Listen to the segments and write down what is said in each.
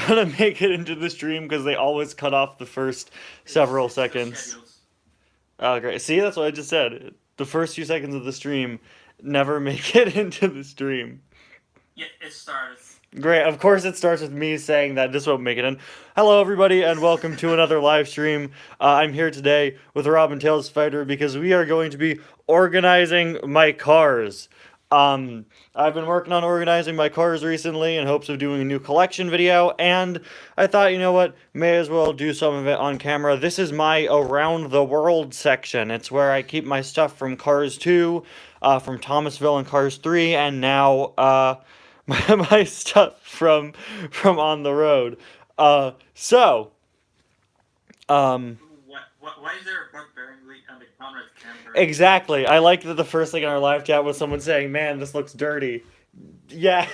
gonna make it into the stream because they always cut off the first several seconds. Oh, great. See, that's what I just said. The first few seconds of the stream never make it into the stream. Yeah, it starts. Great. Of course, it starts with me saying that this won't make it in. Hello, everybody, and welcome to another live stream. I'm here today with Robin Tails Fighter because we are going to be organizing my cars. I've been working on organizing my cars recently in hopes of doing a new collection video, and I thought, you know what, may as well do some of it on camera. This is my Around the World section. It's where I keep my stuff from Cars 2, from Thomasville and Cars 3, and now, my stuff from On the Road. Why is there a barbarian leak on the counter at the camera? Exactly. I like that the first thing in our live chat was someone saying, "Man, this looks dirty." Yeah.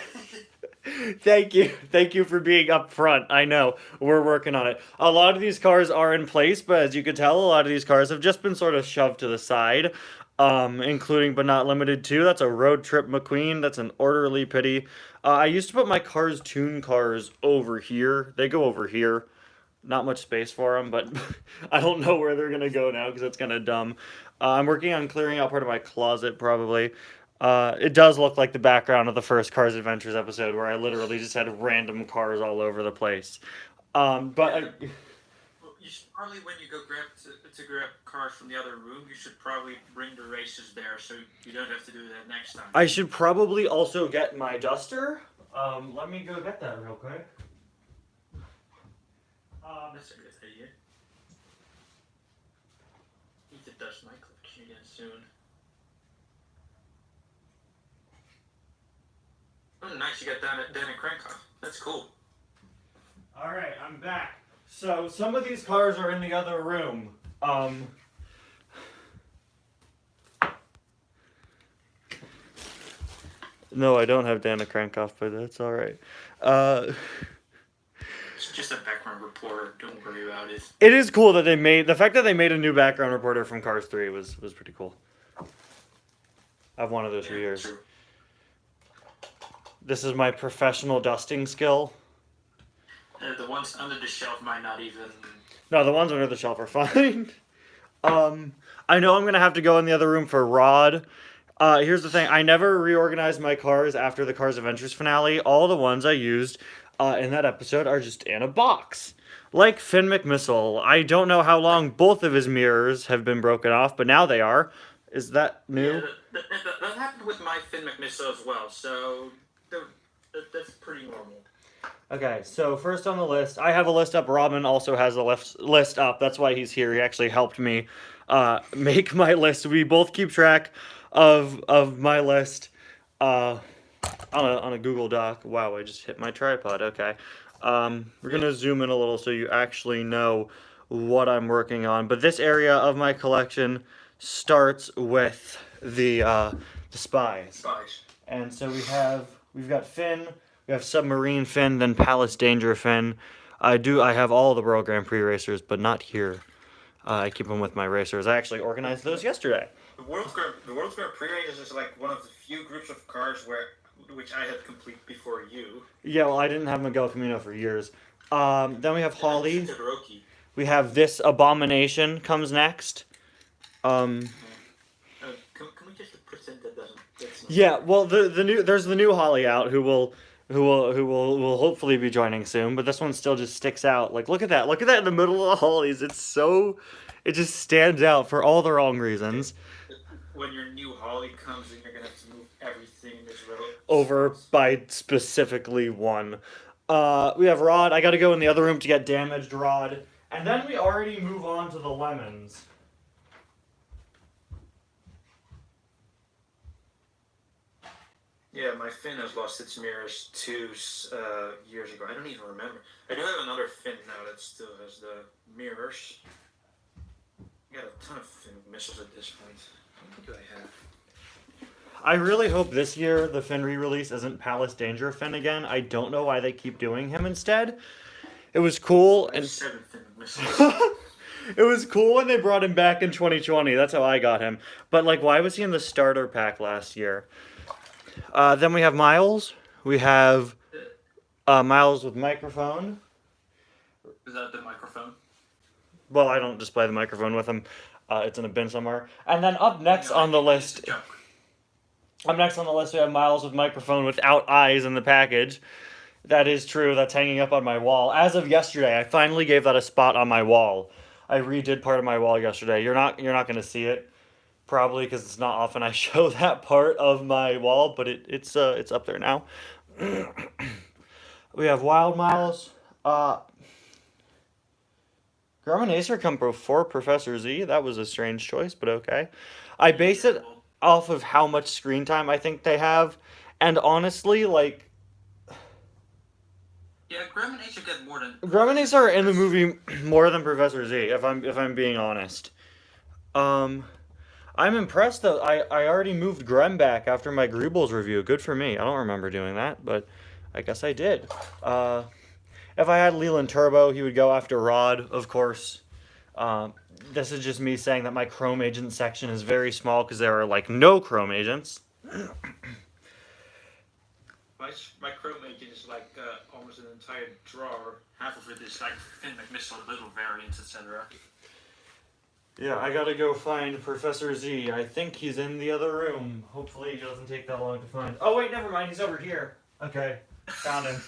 Thank you. Thank you for being upfront. I know. We're working on it. A lot of these cars are in place, but as you can tell, a lot of these cars have just been sort of shoved to the side. Including but not limited to, that's a Road Trip McQueen, that's an Orderly Pity. I used to put my Cars Tune cars over here. They go over here. Not much space for them, but I don't know where they're going to go now because it's kind of dumb. I'm working on clearing out part of my closet, probably. It does look like the background of the first Cars Adventures episode where I literally just had random cars all over the place. You should probably, when you go grab cars from the other room, you should probably bring the races there so you don't have to do that next time. I should probably also get my duster. Let me go get that real quick. That's a good idea. Need to dust my collection again soon. Oh, nice, you got Dan and Crankoff. That's cool. Alright, I'm back. So, some of these cars are in the other room. No, I don't have Dana Crankoff, but that's alright. It's just a background reporter. Don't worry about it. It is cool that the fact that they made a new background reporter from Cars 3 was pretty cool. I've wanted those for years. True. This is my professional dusting skill. The ones under the shelf might not even... No, the ones under the shelf are fine. I know I'm going to have to go in the other room for Rod. Here's the thing. I never reorganized my cars after the Cars Adventures finale. All the ones I used in that episode are just in a box. Like Finn McMissile. I don't know how long both of his mirrors have been broken off, but now they are. Is that new? Yeah, that happened with my Finn McMissile as well, so that's pretty normal. Okay, so first on the list, I have a list up. Robin also has a list up. That's why he's here. He actually helped me make my list. We both keep track of my list on a Google Doc. Wow, I just hit my tripod. Okay, we're gonna zoom in a little so you actually know what I'm working on. But this area of my collection starts with the spies. And so we've got Finn. We have Submarine Finn, then Palace Danger Finn. I have all the World Grand Prix racers, but not here. I keep them with my racers. I actually organized those yesterday. The World Grand Prix racers is like one of the few groups of cars which I had complete before you. Yeah, well, I didn't have Miguel Camino for years. Then we have Holly. We have this Abomination comes next. Can we just pretend that doesn't? Yeah, well, there's the new Holly out who will hopefully be joining soon, but this one still just sticks out. Like, look at that in the middle of the Hollies. It just stands out for all the wrong reasons. When your new Holly comes in, you're gonna have to move everything in this row over by specifically one. We have Rod. I gotta go in the other room to get damaged Rod. And then we already move on to the Lemons. Yeah, my Finn has lost its mirrors 2 years ago. I don't even remember. I do have another Finn now that still has the mirrors. I got a ton of Finn missiles at this point. How many do I have? I really hope this year the Finn re-release isn't Palace Danger Finn again. I don't know why they keep doing him instead. It was cool and 7 Finn missiles. It was cool when they brought him back in 2020. That's how I got him. But like, why was he in the starter pack last year? Then we have Miles. We have Miles with microphone. Is that the microphone? Well, I don't display the microphone with him. It's in a bin somewhere. And then up next No, on the it's list, a joke. up next on the list, we have Miles with microphone without eyes in the package. That is true. That's hanging up on my wall. As of yesterday, I finally gave that a spot on my wall. I redid part of my wall yesterday. You're not going to see it probably because it's not often I show that part of my wall, but it's up there now. We have Wild Miles. Grumman Acer come before Professor Z. That was a strange choice, but okay. I base it Well, off of how much screen time I think they have, and honestly, like yeah, Graham and Ace get more than. Grumman Acer are in the movie more than Professor Z. If I'm being honest. I'm impressed though. I already moved Grem back after my Grubbles review. Good for me. I don't remember doing that, but I guess I did. If I had Leland Turbo, he would go after Rod, of course. This is just me saying that my Chrome Agent section is very small because there are like no Chrome Agents. My Chrome agent is like almost an entire drawer. Half of it is like Finn McMissile, little variants, etc. Yeah, I gotta go find Professor Z. I think he's in the other room. Hopefully he doesn't take that long to find. Oh wait, never mind. He's over here. Okay, found him.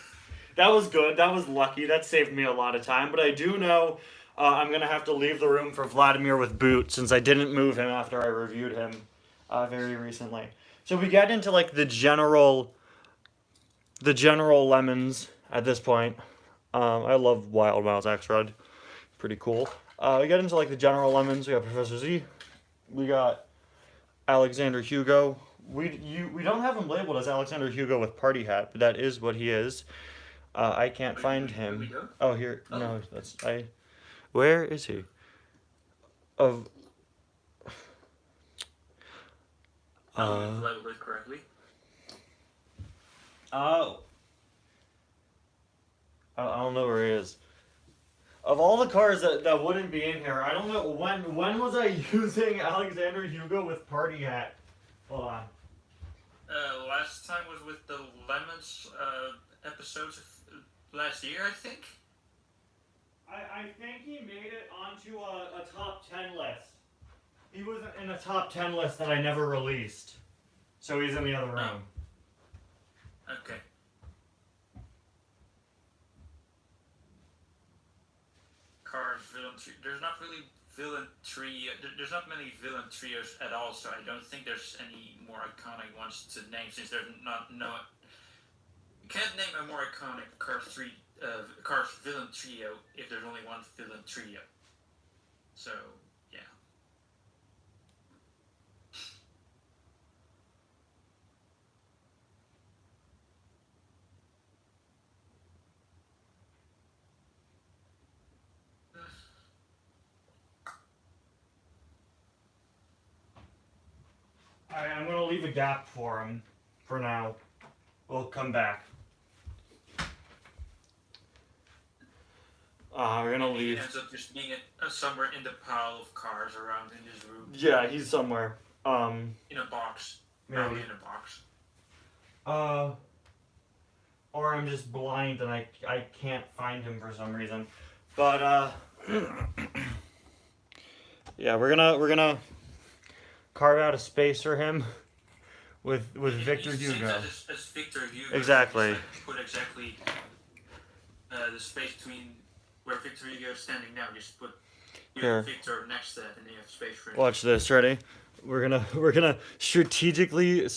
That was good. That was lucky. That saved me a lot of time. But I do know I'm going to have to leave the room for Vladimir with boot since I didn't move him after I reviewed him very recently. So we get into like the general lemons at this point. I love Wild Miles X-Rod. Pretty cool. We get into like the general lemons. We got Professor Z. We got Alexander Hugo. We don't have him labeled as Alexander Hugo with party hat, but that is what he is. I can't find him. Oh, here. Oh. No, that's I. Where is he? Of. Labeled it correctly. Oh. I don't know where he is. Of all the cars that wouldn't be in here, I don't know when was I using Alexander Hugo with party hat? Hold on. Last time was with the Lemons episodes of last year, I think. I think he made it onto a top 10 list. He was in a top 10 list that I never released. So he's in the other room. Okay. Cars, villain trio. There's not really villain trio. There's not many villain trios at all, so I don't think there's any more iconic ones to name since there's not no. You can't name a more iconic Cars villain trio if there's only one villain trio. So yeah. I'm going to leave a gap for him for now. We'll come back. We're going to leave. He ends up just being somewhere in the pile of cars around in his room. Yeah, he's somewhere. In a box. Maybe. Probably in a box. Or I'm just blind and I can't find him for some reason. But, yeah, we're gonna carve out a space for him with Victor Hugo. As Victor Hugo. Exactly. Put exactly the space between where Victor Hugo is standing now. Just put Victor next to that, and then you have space for him. Watch this. Ready? We're gonna strategically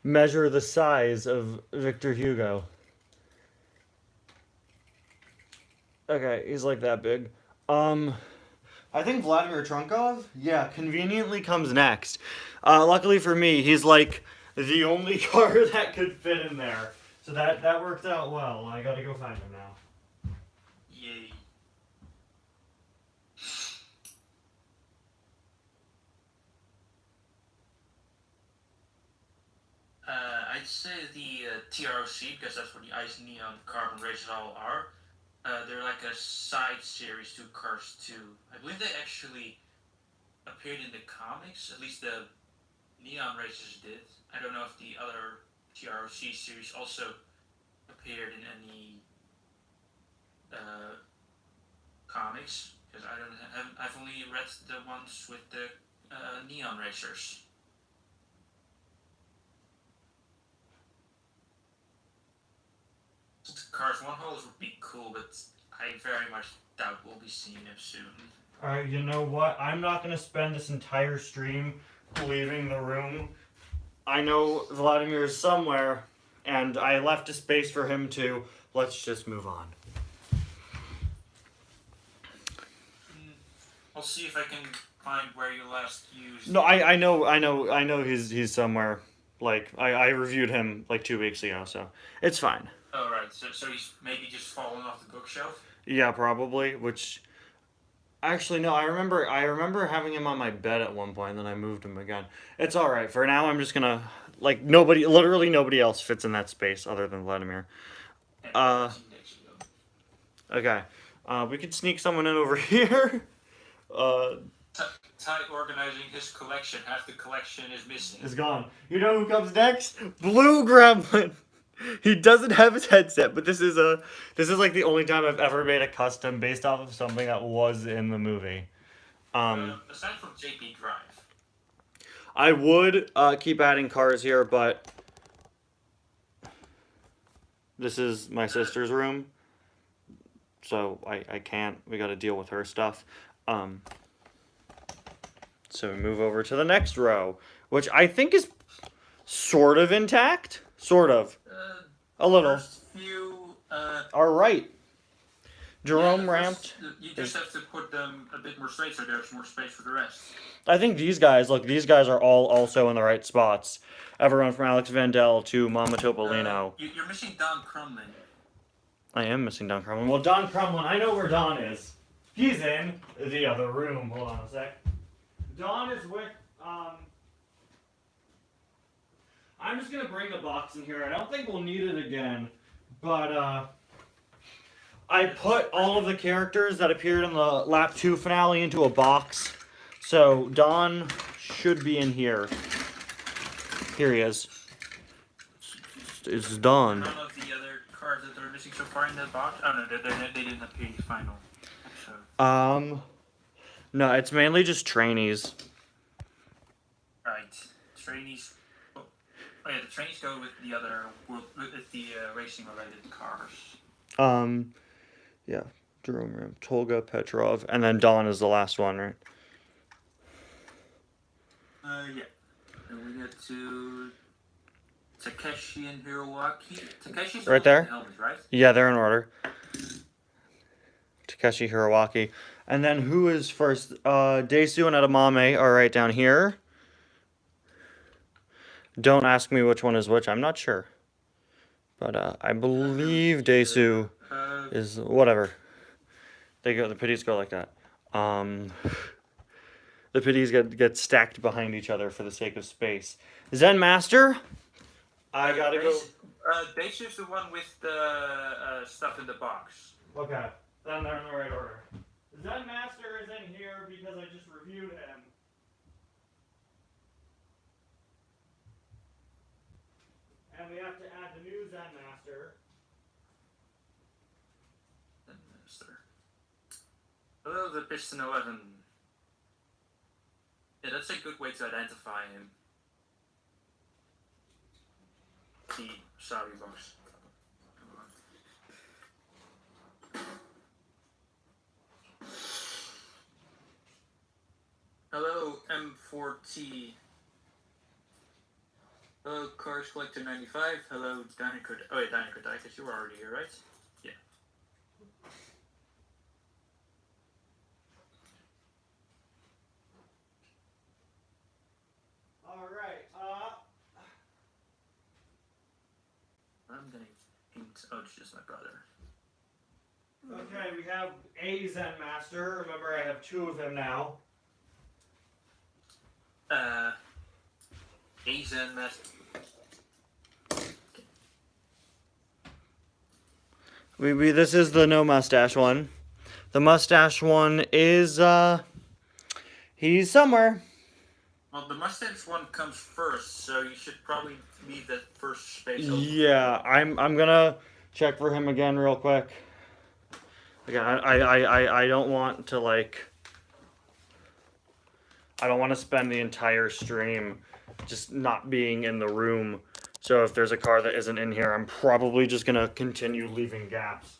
measure the size of Victor Hugo. Okay, he's like that big. I think Vladimir Trunkov, yeah, conveniently comes next. Luckily for me, he's like the only car that could fit in there. So that worked out well. I gotta go find him now. Yay. I'd say the TROC, because that's what the Ice Neon Carbon races all are. They're like a side series to Cars 2. I believe they actually appeared in the comics, at least the Neon races did. I don't know if the other TROC series also appeared in any comics, because I've only read the ones with the neon racers. Cars 1 holes would be cool, but I very much doubt we'll be seeing him soon. Alright, you know what? I'm not going to spend this entire stream leaving the room. I know Vladimir is somewhere, and I left a space for him to. Let's just move on. I'll see if I can find where you last used. No, I know he's somewhere. Like, I reviewed him like 2 weeks ago, so it's fine. Oh, right. So he's maybe just fallen off the bookshelf? Yeah, probably, which... Actually, no, I remember having him on my bed at one point, and then I moved him again. It's alright. For now, I'm just gonna... Like, literally nobody else fits in that space other than Vladimir. Okay. We could sneak someone in over here. Ty organizing his collection. Half the collection is missing. Is gone. You know who comes next? Blue Gremlin. He doesn't have his headset, but this is like the only time I've ever made a custom based off of something that was in the movie. Aside from JP Drive. I would keep adding cars here, but this is my sister's room, so I can't. We got to deal with her stuff. So we move over to the next row, which I think is sort of intact. Sort of. A little. First few, all right. Jerome ramped. You just have to put them a bit more straight so there's more space for the rest. I think these guys, look, these guys are all also in the right spots. Everyone from Alex Vandell to Mama Topolino. You're missing Don Crumlin. I am missing Don Crumlin. Well, Don Crumlin, I know where Don is. He's in the other room. Hold on a sec. Don is with, I'm just going to bring the box in here. I don't think we'll need it again. But, I put all of the characters that appeared in the Lap 2 finale into a box. So, Don should be in here. Here he is. It's Don. None of the other cards that are missing so far in the box? Oh, no, they didn't appear in the final episode. No, it's mainly just trainees. Right. Trainees. Oh yeah, the trainees go with the other, with the racing-related cars. Yeah. Jerome Ram, Tolga, Petrov, and then Don is the last one, right? Yeah. And we get to Takeshi and Hiroaki. Takeshi's right there? The helmets, right? Yeah, they're in order. Takeshi, Hiroaki. And then who is first? Desu and Edamame are right down here. Don't ask me which one is which. I'm not sure. But I believe Desu is whatever. The pitties go like that. The pitties get stacked behind each other for the sake of space. Zen Master, I gotta go. Desu's the one with the stuff in the box. Okay, then they're in the right order. Zen Master is in here because I just reviewed him. And we have to add the new Zen Master. Zen Master. Hello, the Piston 11. Yeah, that's a good way to identify him. The sorry box. Hello, M4T. Hello, Cars Collector 95. Hello, Danica. Oh, yeah, Danica Dicus. You were already here, right? Yeah. Alright, I'm gonna hint. Oh, it's just my brother. okay, we have a Zen Master. Remember, I have two of him now. Zen Master. This is the no mustache one. The mustache one is, he's somewhere. Well, the mustache one comes first, so you should probably leave that first space open. Yeah, I'm gonna check for him again real quick. Again, I don't want to like. I don't want to spend the entire stream just not being in the room. So if there's a car that isn't in here, I'm probably just gonna continue leaving gaps.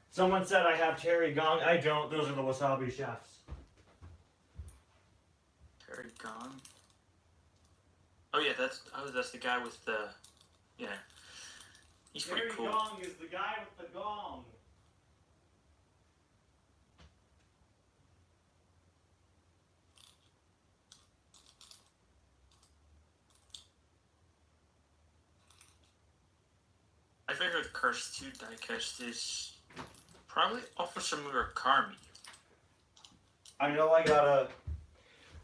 Someone said I have Terry Gong. I don't. Those are the wasabi chefs. Terry Gong. Oh yeah, that's the guy with the, yeah. He's pretty Terry cool. Gong is the guy with the gong. My favorite Curse 2 diecast is probably Officer Murakami. I know I gotta.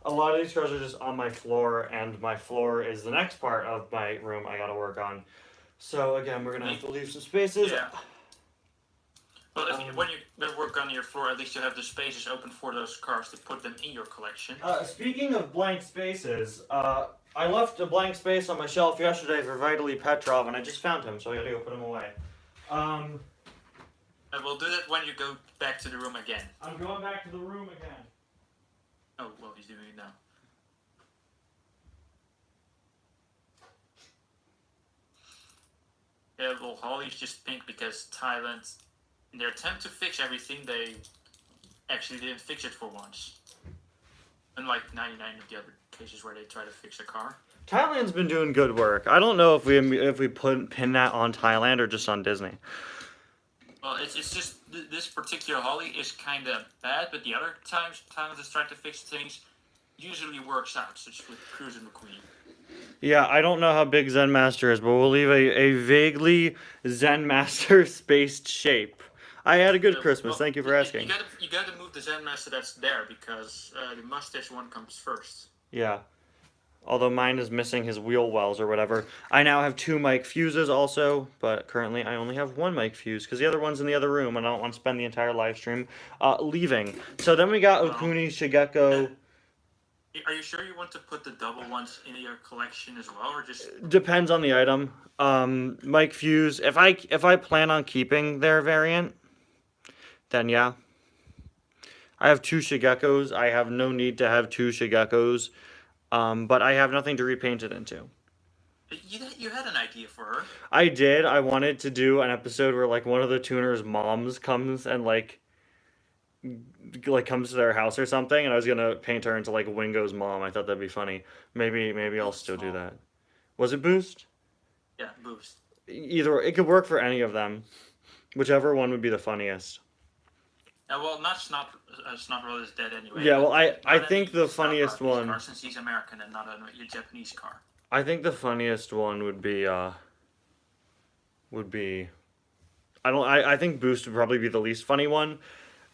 A lot of these cars are just on my floor, and my floor is the next part of my room I gotta work on. So again, we're gonna have to leave some spaces. Yeah. Well, when you work on your floor, at least you have the spaces open for those cars to put them in your collection. Speaking of blank spaces, I left a blank space on my shelf yesterday for Vitaly Petrov, and I just found him, so I gotta go put him away. And we'll do that when you go back to the room again. I'm going back to the room again. Oh, well, he's doing it now. Yeah, well, Holly's just pink because Thailand, in their attempt to fix everything, they actually didn't fix it for once. Unlike 99 of the other cases where they try to fix a car. Thailand's been doing good work. I don't know if we pin that on Thailand or just on Disney. Well, it's just this particular Holly is kind of bad, but the other times Thailand has tried to fix things usually works out, such with Cruz and McQueen. Yeah, I don't know how big Zen Master is, but we'll leave a vaguely Zen Master spaced shape. I had a good Christmas. Well, Thank you for asking. You gotta move the Zen Master that's there because the mustache one comes first. Yeah. Although mine is missing his wheel wells or whatever. I now have 2 mic fuses also, but currently I only have 1 mic fuse because the other one's in the other room and I don't want to spend the entire live stream leaving. So then we got Okuni, Shigeko. Are you sure you want to put the double ones in your collection as well, or just... Depends on the item. Mic fuse. If I plan on keeping their variant, then yeah. I have 2 Shigekos. I have no need to have 2 Shigekos. But I have nothing to repaint it into. You had an idea for her. I did. I wanted to do an episode where like one of the tuners' moms comes and like comes to their house or something, and I was gonna paint her into like Wingo's mom. I thought that'd be funny. Maybe I'll still do that. Was it Boost? Yeah, Boost. Either it could work for any of them, whichever one would be the funniest. Well, Snot is dead anyway. Yeah, well, I think the funniest one... Since he's American and not a Japanese car. I think the funniest one would be... I think Boost would probably be the least funny one.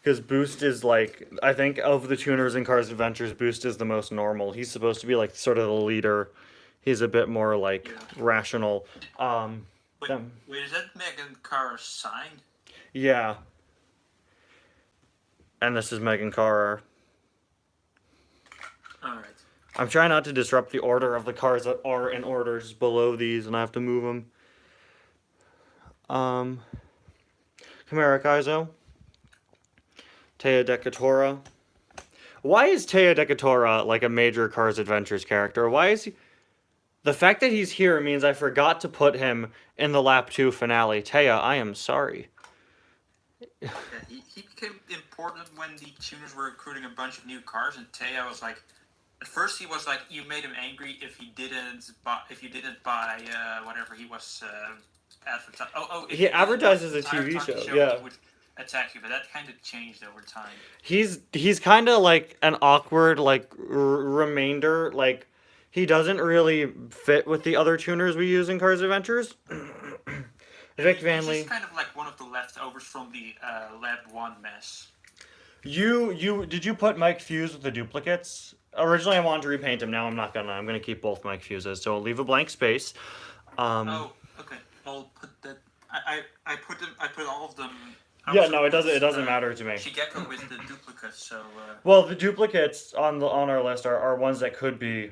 Because Boost is like... I think of the tuners in Cars Adventures, Boost is the most normal. He's supposed to be like sort of the leader. He's a bit more like rational. Wait, is that Megan Carr's sign? Yeah. And this is Megan Carr. Alright. I'm trying not to disrupt the order of the cars that are in orders below these, and I have to move them. Chimera Kaizo. Taya Decatora. Why is Taya Decatora like a major Cars Adventures character? Why is he... The fact that he's here means I forgot to put him in the Lap 2 finale. Taya, I am sorry. Yeah, he became important when the tuners were recruiting a bunch of new cars, and Taya was like, at first he was like, you made him angry if you didn't buy whatever he was advertising. He advertises a TV show. Yeah. He would attack you, but that kind of changed over time. He's kind of like an awkward like remainder. Like he doesn't really fit with the other tuners we use in Cars Adventures. Vic Vanley. He's kind of like one of the leftovers from the Lab 1 mess. Did you put Mike Fuse with the duplicates? Originally I wanted to repaint him, now I'm not gonna. I'm gonna keep both Mike Fuses, so I'll leave a blank space. Oh, okay. I'll put that... I put all of them... Yeah, no, it doesn't matter to me. Shigeko with the duplicates, so... Well, the duplicates on our list are ones that could be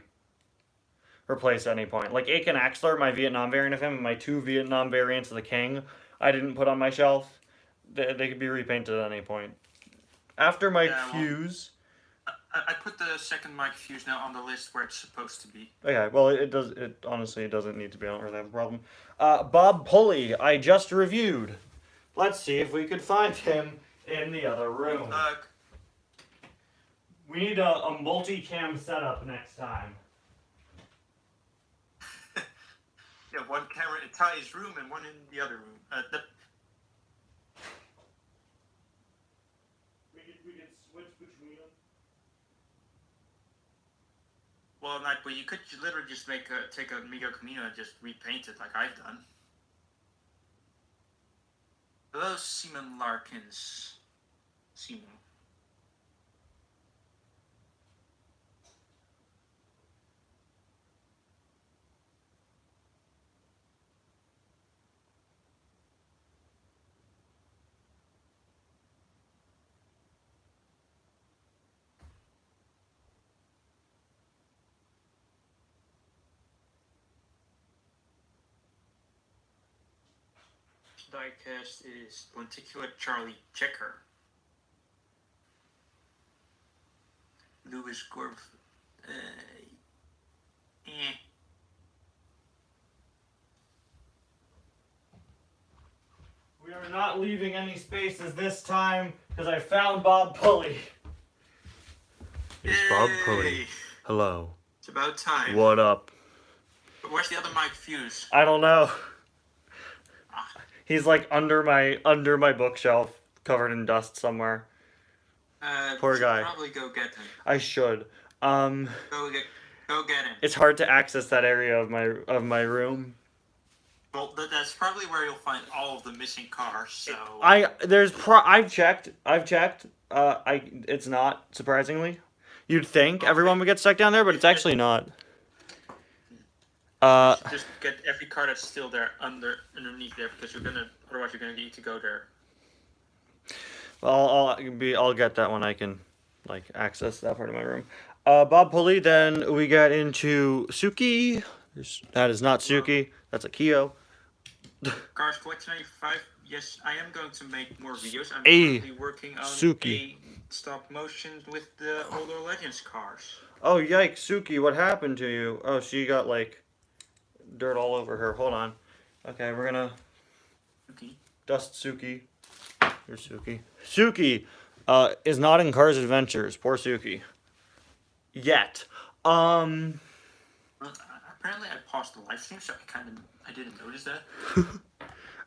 replaced at any point. Like Aiken Axler, my Vietnam variant of him, and my 2 Vietnam variants of the King I didn't put on my shelf. They could be repainted at any point. After Mike Fuse. I put the second Mike Fuse now on the list where it's supposed to be. Okay, well it does. It honestly it doesn't need to be. I don't really have a problem. Bob Pulley, I just reviewed. Let's see if we could find him in the other room. We need a multi-cam setup next time. Yeah, one camera in Ty's room and one in the other room. We could switch between them. Well, but you could literally just take a Miguel Camino and just repaint it like I've done. Hello, Seaman Larkins. Seaman. Diecast is Lenticular Charlie Checker. Lewis Gorf. We are not leaving any spaces this time because I found Bob Pulley. It's Bob Pulley. Hello. It's about time. What up? But where's the other Mike Fuse? I don't know. He's like under my bookshelf, covered in dust somewhere. Poor guy. Probably go get him. I should. Go get him. It's hard to access that area of my room. Well, that's probably where you'll find all of the missing cars. So I've checked. It's not, surprisingly. You'd think everyone would get stuck down there, but it's actually not. Just get every car that's still there underneath there, because otherwise you're gonna need to go there. I'll get that when I can access that part of my room. Bob Pulley. Then we get into Suki. That is not Suki. That's a Kyo. Cars Collection 95. Yes, I am going to make more videos. I'm currently working on Suki. a stop motion with the older Legends cars. Oh yikes, Suki! What happened to you? Oh, she got dirt all over her. Hold on. Okay, we're gonna dust Suki. Here's Suki. Suki is not in Cars Adventures. Poor Suki. Yet. Apparently I paused the live stream, so I didn't notice that.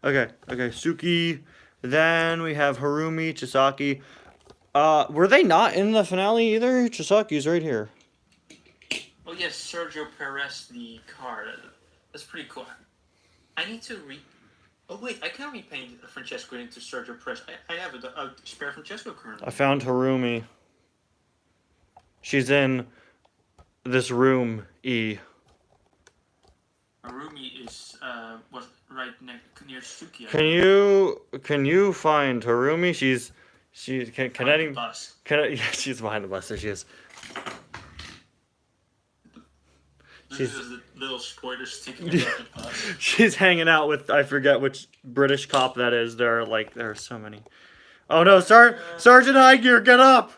Okay, Suki. Then we have Harumi, Chisaki. Were they not in the finale either? Chisaki's right here. Oh yes, Sergio Perez, the car. That's pretty cool. I need to Oh wait, I can repaint Francesco into Sergio Perez. I have a spare Francesco currently. I found Harumi. She's in this room E. Harumi is was right near Suki. Can you find Harumi? She's can any bus. Yeah, she's behind the bus. There she is. This is the little spoiler sticking out the bus. She's hanging out with, I forget which British cop that is. There are so many. Oh no, Sergeant Highgear, get up!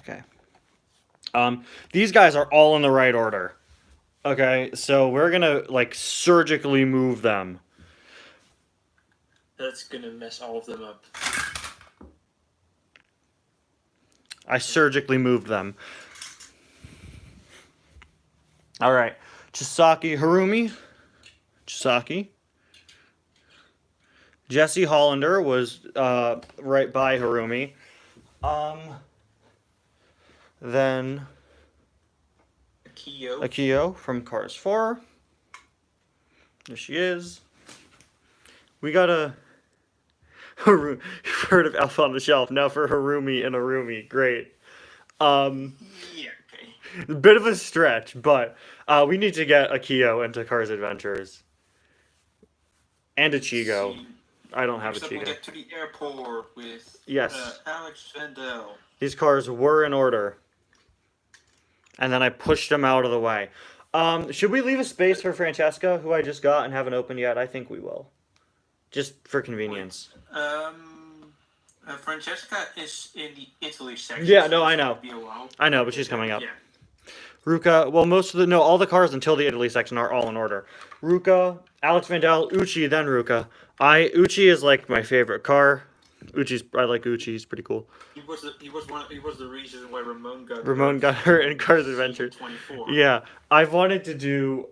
Okay. These guys are all in the right order. Okay, so we're gonna surgically move them. That's gonna mess all of them up. I surgically moved them. All right, Chisaki, Harumi, Chisaki. Jesse Hollander was right by Harumi. Then Akio from Cars 4. There she is. We got you've heard of Elf on the Shelf. Now for Harumi and Harumi. Great. Yeah, okay. Bit of a stretch, but we need to get Akio into Cars Adventures. And a Chigo. I don't have a Chigo. We'll get to the airport with Alex Vendel. These cars were in order. And then I pushed them out of the way. Should we leave a space for Francesca, who I just got and haven't opened yet? I think we will. Just for convenience. Francesca is in the Italy section. Yeah, so no, it's I know. gonna be a while. I know, but she's coming up. Yeah. Ruka, well, all the cars until the Italy section are all in order. Ruka, Alex Vandal, Uchi, then Ruka. Uchi is like my favorite car. I like Uchi. He's pretty cool. He was the reason why Ramon got hurt in Cars Adventure. 24. Yeah, I've wanted to do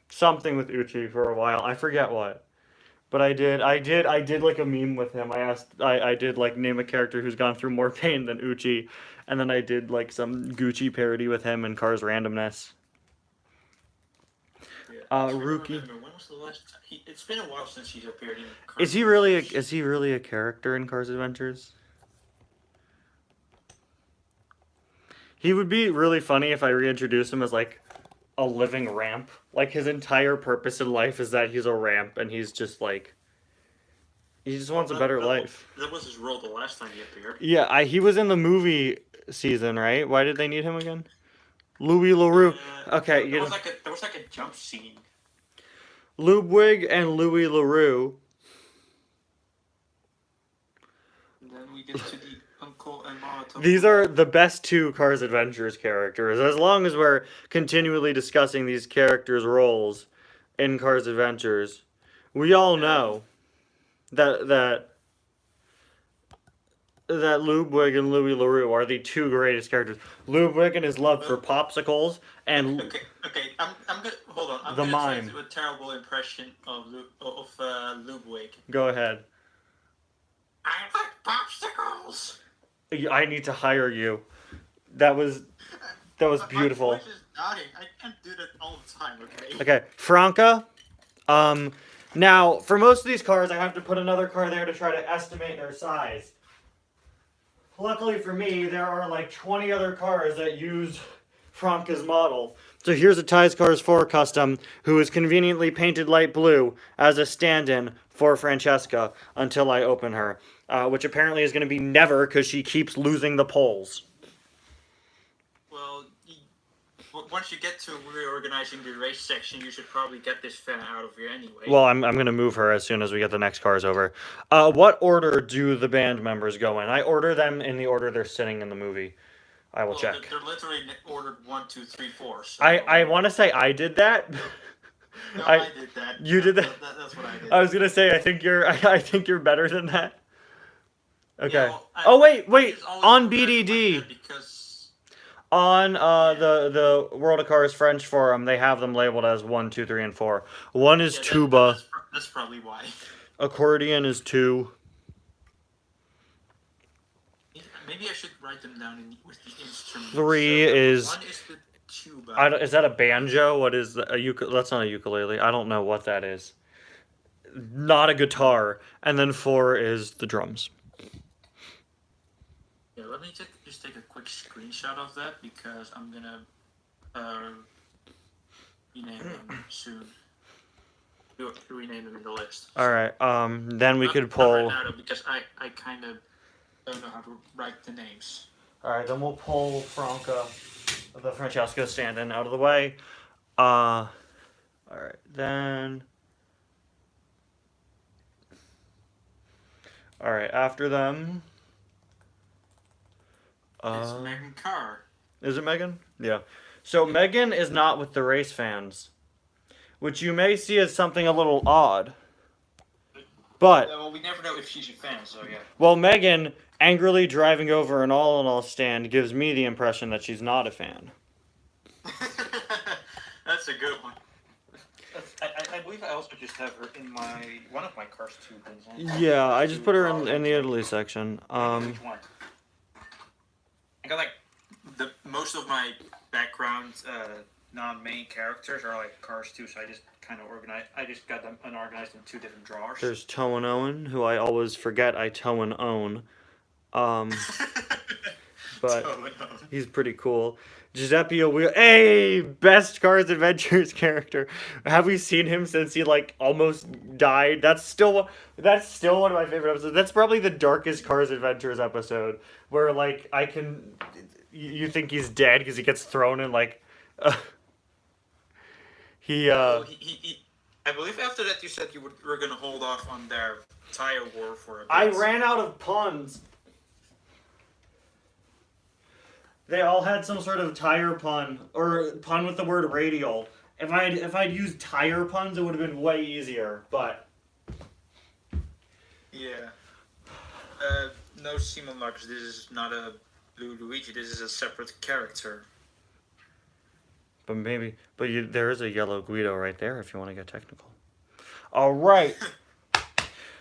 something with Uchi for a while. I forget what. But I did like a meme with him. I did like name a character who's gone through more pain than Uchi, and then I did like some Gucci parody with him and Cars Randomness. Yeah. Rookie. When was the last time? It's been a while since he's appeared in Cars. Is he really a character in Cars Adventures? He would be really funny if I reintroduced him as like a living ramp. Like his entire purpose in life is that he's a ramp, and he's just like he just wants a better life. That was his role the last time he appeared. Yeah, he was in the movie season, right? Why did they need him again? Louis LaRue. Okay, there was like a jump scene. Ludwig and Louis LaRue. And then we get to the Uncle and Ma. These are the best two Cars Adventures characters. As long as we're continually discussing these characters' roles in Cars Adventures, we all know that Ludwig and Louis LaRue are the two greatest characters. Ludwig and his love for popsicles and okay. I'm gonna hold on. I'm the gonna mime. try to do a terrible impression of Ludwig. Go ahead. I like popsicles. I need to hire you. That was beautiful. My voice is dying. I can't do that all the time. Okay. Okay, Franca. Now for most of these cars, I have to put another car there to try to estimate their size. Luckily for me, there are like 20 other cars that use Franca's model. So here's a Ties Cars 4 custom who is conveniently painted light blue as a stand-in for Francesca until I open her. Which apparently is going to be never because she keeps losing the polls. Well, once you get to reorganizing the race section, you should probably get this fan out of here anyway. Well, I'm going to move her as soon as we get the next cars over. What order do the band members go in? I order them in the order they're sitting in the movie. I will check. They're literally ordered 1, 2, 3, 4. So. I want to say I did that. No, I did that. You did that? That's what I did. I was going to say I think you're better than that. Okay. Yeah, well, wait. On BDD. Because on the World of Cars French forum, they have them labeled as 1, 2, 3, and 4. 1 is tuba. That's probably why. Accordion is 2. Maybe I should write them down with the instrument. 3 is. 1 is the tuba. Is that a banjo? What is a That's not a ukulele. I don't know what that is. Not a guitar. And then 4 is the drums. Yeah, let me just take a quick screenshot of that because I'm gonna rename them soon. Rename them in the list. All right. Then we could pull. Not right now, because I kind of don't know how to write the names. All right. Then we'll pull Franca, the Francesca stand-in, out of the way. All right. Then. All right. After them. It's Megan Carr. Is it Megan? Yeah. So Megan is not with the race fans, which you may see as something a little odd. But well, we never know if she's a fan, so yeah. Well, Megan angrily driving over an all-in-all stand gives me the impression that she's not a fan. That's a good one. I believe I also just have her in one of my Cars 2 bins. Yeah, I just put her in the Italy section. Which one? I got like most of my background non-main characters are like Cars 2, so I just kind of organized. I just got them unorganized in 2 different drawers. There's Tow and Owen, who I always forget I tow and own. But he's pretty cool. Giuseppe O'Wheel, hey, best Cars Adventures character. Have we seen him since he like almost died? That's still one of my favorite episodes. That's probably the darkest Cars Adventures episode, where like you think he's dead because he gets thrown in like I believe after that you said you were going to hold off on their tire war for a bit. I ran out of puns. They all had some sort of tire pun, or pun with the word radial. If I'd used tire puns, it would have been way easier, but... Yeah. No, Simon Marcus, this is not a Blue Luigi, this is a separate character. But there is a yellow Guido right there if you want to get technical. All right.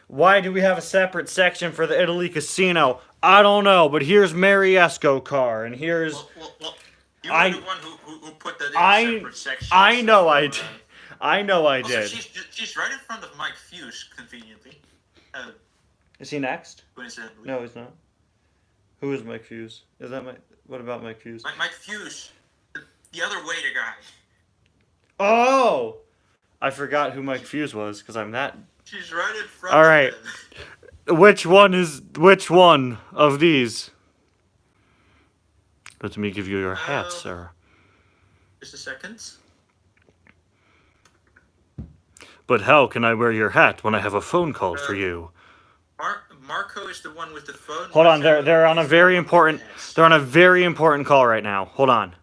Why do we have a separate section for the Italy Casino? I don't know, but here's Mariesco car, and here's... Well, you were the one who put that in a separate section. I know I did. I know I also, did. She's right in front of Mike Fuse, conveniently. Is he next? Coincidentally. No, he's not. Who is Mike Fuse? Is that What about Mike Fuse? Mike Fuse, the other waiter guy. Oh! I forgot who Mike Fuse was, because I'm that... She's right in front All right. of him. Which one of these? Let me give you your hat, sir. Just a second. But how can I wear your hat when I have a phone call for you? Marco is the one with the phone. Hold on, they're on a very important call right now. Hold on.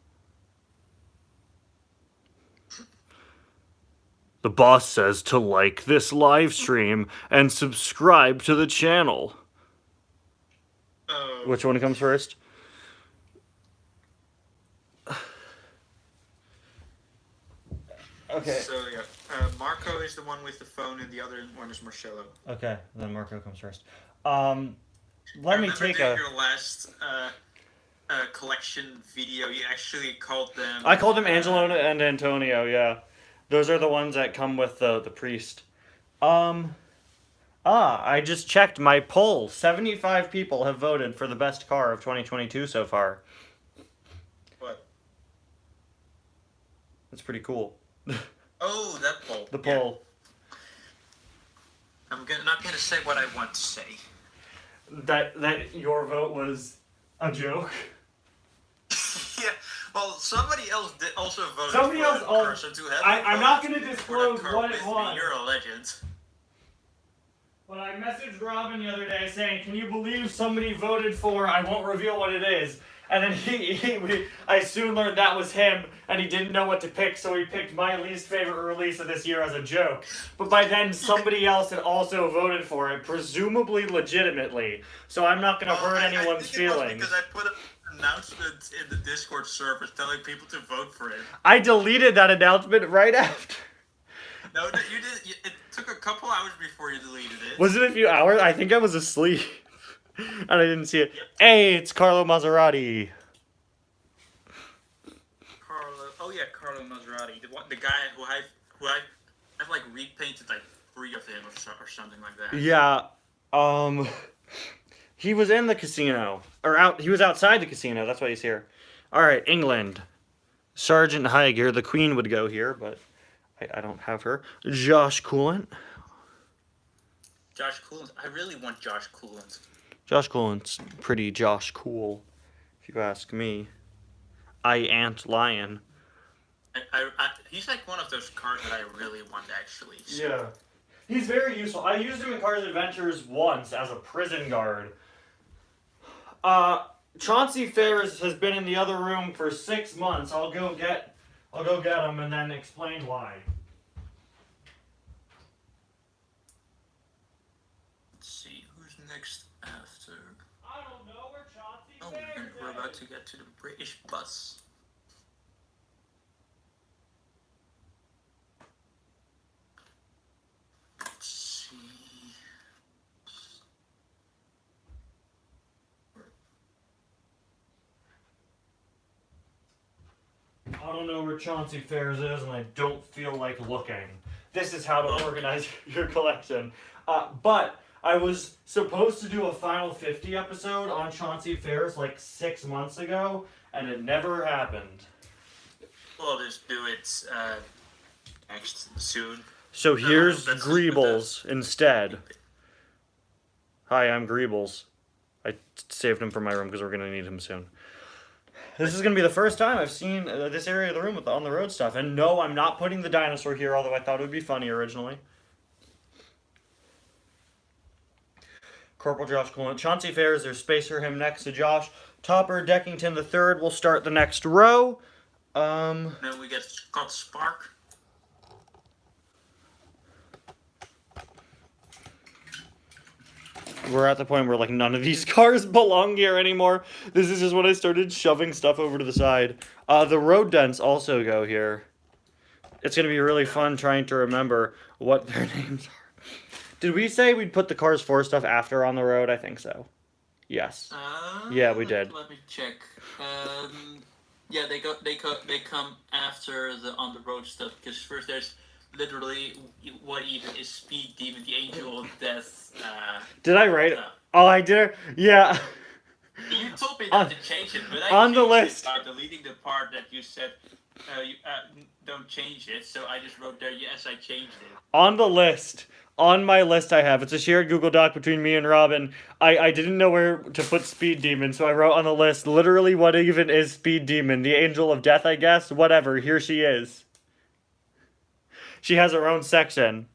The boss says to like this live stream and subscribe to the channel. Which one comes first? Okay. So yeah, Marco is the one with the phone, and the other one is Marcello. Okay, then Marco comes first. Let me take your last collection video. You actually called them. I called them Angelo and Antonio. Yeah, those are the ones that come with the priest. I just checked my poll. 75 people have voted for the best car of 2022 so far. What? That's pretty cool. Oh, that poll. The poll. I'm not going to say what I want to say. That your vote was a joke? Yeah, well, somebody else also voted somebody for else that person to have I'm not going to disclose what it was. was. You're a legend. But I messaged Robin the other day saying, can you believe somebody voted for, I won't reveal what it is. And then I soon learned that was him, and he didn't know what to pick, so he picked my least favorite release of this year as a joke. But by then, somebody else had also voted for it, presumably legitimately. So I'm not going to hurt anyone's feelings. Because I put an announcement in the Discord server telling people to vote for it. I deleted that announcement right after. No, you did. It took a couple hours before you deleted it. Was it a few hours? I think I was asleep. And I didn't see it. Hey, it's Carlo Maserati. Carlo Maserati, the guy who I've like repainted like 3 of him or something like that. Yeah, he was in the casino he was outside the casino. That's why he's here. All right, England. Sergeant Highgear, the Queen would go here, but I don't have her. Josh Coolant. Josh Coolant. I really want Josh Coolant. Josh Coolant's pretty Josh cool, if you ask me. Ant Lion. He's like one of those cars that I really want, actually. So. Yeah. He's very useful. I used him in Cars Adventures once as a prison guard. Chauncey Ferris has been in the other room for 6 months. I'll go get him and then explain why. Let's see, who's next after? I don't know where Chauncey Ferris we're about to get to the British bus. Let's see. I don't know where Chauncey Ferris is, and I don't feel like looking. This is how to organize your collection. But I was supposed to do a Final 50 episode on Chauncey Ferris like 6 months ago, and it never happened. We'll just do it next soon. So here's Greebles instead. Hi, I'm Greebles. I saved him from my room because we're going to need him soon. This is gonna be the first time I've seen this area of the room with the on the road stuff. And no, I'm not putting the dinosaur here, although I thought it would be funny originally. Corporal Josh Coolant. Chauncey Fair is their space for him next to Josh. Topper Deckington the third will start the next row. Then we get Scott Spark. We're at the point where like none of these cars belong here anymore. This is just when I started shoving stuff over to the side. The road dents also go here. It's gonna be really fun trying to remember what their names are. Did we say we'd put the cars for stuff after on the road? I think so. Yes. Yeah, we did. Let me check. Yeah, they come after the on the road stuff, because first there's literally what even is Speed Demon, the Angel of Death. Did I write it? Oh, I did. Yeah. You told me not to change it, but I on the changed list. it by deleting the part that you said don't change it. So I just wrote there, yes, I changed it. On the list. On my list I have. It's a shared Google Doc between me and Robin. I didn't know where to put Speed Demon, so I wrote on the list, literally what even is Speed Demon? The Angel of Death, I guess? Whatever, here she is. She has her own section.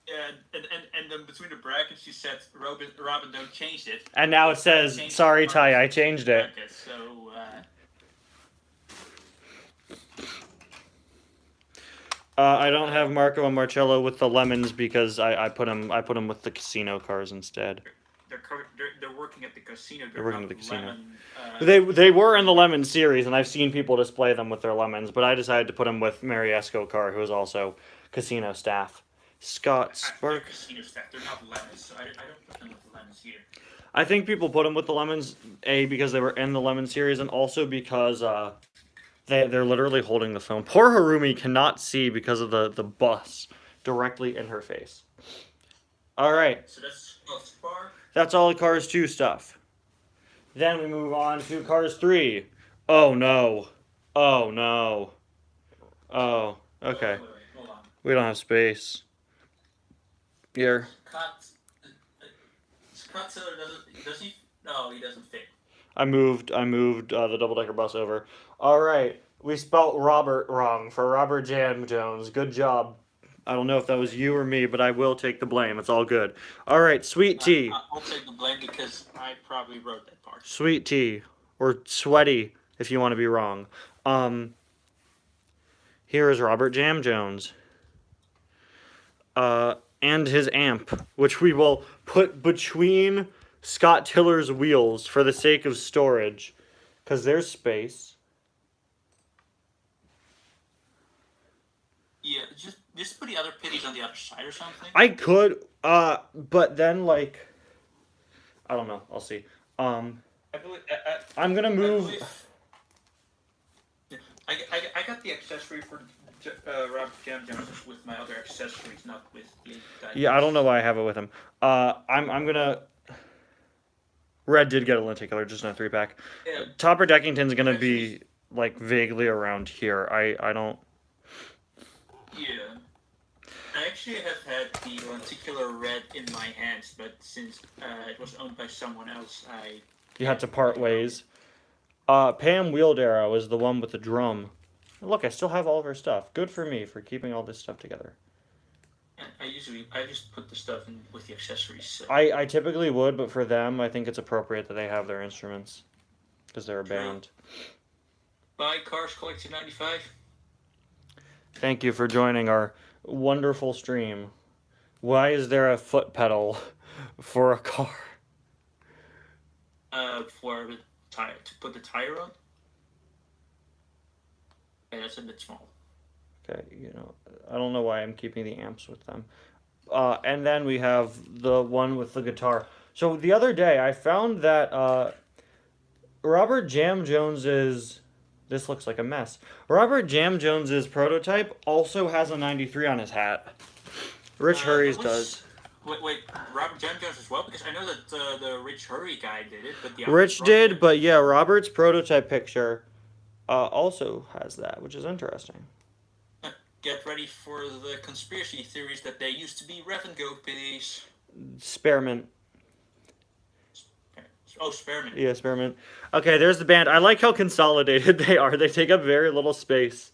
Yeah, and then between the brackets she said, Robin, don't change it. And now it says, sorry Ty, I changed it. Okay, so, I don't have Marco and Marcello with the lemons because I put them with the casino cars instead. They're working at the casino. They're working at the casino. Lemon, They were in the lemon series, and I've seen people display them with their lemons, but I decided to put them with Mary Escobar, who is also casino staff. Scott Spark. Casino staff. They're not lemons, so I don't put them with the lemons here. I think people put them with the lemons, A, because they were in the lemon series, and also because they're literally holding the phone. Poor Harumi cannot see because of the bus directly in her face. All right. So that's Scott Spark. That's all the Cars 2 stuff. Then we move on to Cars 3. Oh no. Oh no. Oh, okay. Wait, hold on. We don't have space. Here. Scott Tiller does he? No, he doesn't fit. I moved the double-decker bus over. All right. We spelt Robert wrong for Robert Jam Jones. Good job. I don't know if that was you or me, but I will take the blame. It's all good. All right, Sweet Tea. I'll take the blame because I probably wrote that part. Sweet Tea. Or Sweaty, if you want to be wrong. Here is Robert Jam Jones. And his amp, which we will put between Scott Tiller's wheels for the sake of storage. Because there's space. Yeah, just put the other pitties on the other side or something. I could, but then like, I don't know. I'll see. I'm gonna move. I got the accessory for Robert Jam Jones with my other accessories, not with the. Yeah, I don't know why I have it with him. I'm gonna. Red did get a lenticular, just not a 3-pack. Yeah. Topper Deckington's gonna be like vaguely around here. I don't. Yeah. I actually have had the lenticular red in my hands, but since it was owned by someone else, You had to part ways. Pam Wheeldarrow is the one with the drum. Look, I still have all of her stuff. Good for me for keeping all this stuff together. I just put the stuff in with the accessories. So. I typically would, but for them, I think it's appropriate that they have their instruments. Because they're a band. Buy Cars Collecting 95. Thank you for joining our wonderful stream. Why is there a foot pedal for a car? For the tire, to put the tire on. Okay, that's a bit small. Okay, I don't know why I'm keeping the amps with them. And then we have the one with the guitar. So the other day, I found that Robert Jam Jones's... This looks like a mess. Robert Jam Jones's prototype also has a 93 on his hat. Rich Hurry's does. Wait, Robert Jam Jones as well? Because I know that the Rich Hurry guy did it, but the Rich did, but yeah, Robert's prototype picture also has that, which is interesting. Get ready for the conspiracy theories that they used to be Rev and Go pitties. Spearmint. Oh, Spearmint. Yeah, Spearmint. Okay, there's the band. I like how consolidated they are. They take up very little space.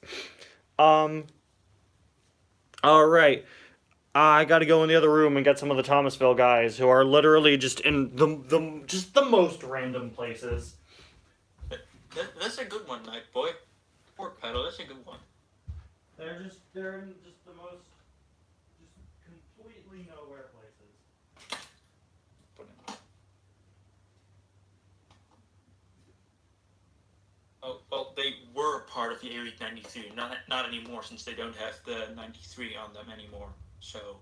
All right. I got to go in the other room and get some of the Thomasville guys who are literally just in the most random places. That's a good one, Night Boy. Pork Pedal, that's a good one. They're in just the most just completely nowhere places. Oh, well, they were part of the Elite 93. Not anymore, since they don't have the 93 on them anymore. So.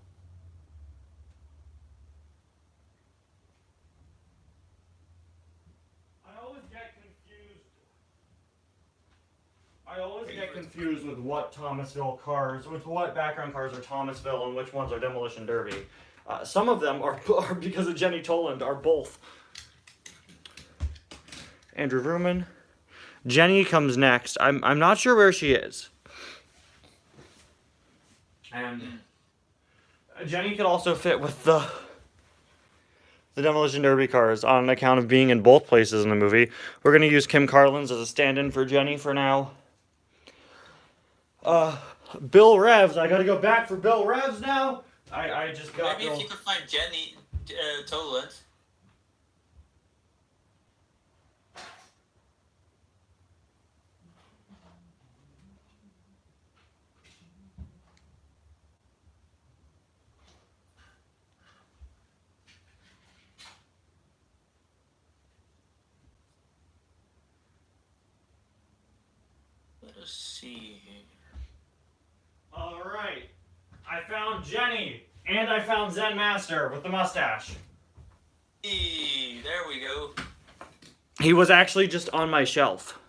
I always get confused with what Thomasville cars, with what background cars are Thomasville and which ones are Demolition Derby. Some of them are because of Jenny Toland, are both. Andrew Vrooman. Jenny comes next. I'm not sure where she is. And Jenny could also fit with the Demolition Derby cars on account of being in both places in the movie. We're going to use Kim Carlins as a stand-in for Jenny for now. Bill Revs. I got to go back for Bill Revs now. I just got Maybe if you could find Jenny Toland. Let us see here. Alright. I found Jenny. And I found Zen Master with the mustache. Hey, there we go. He was actually just on my shelf.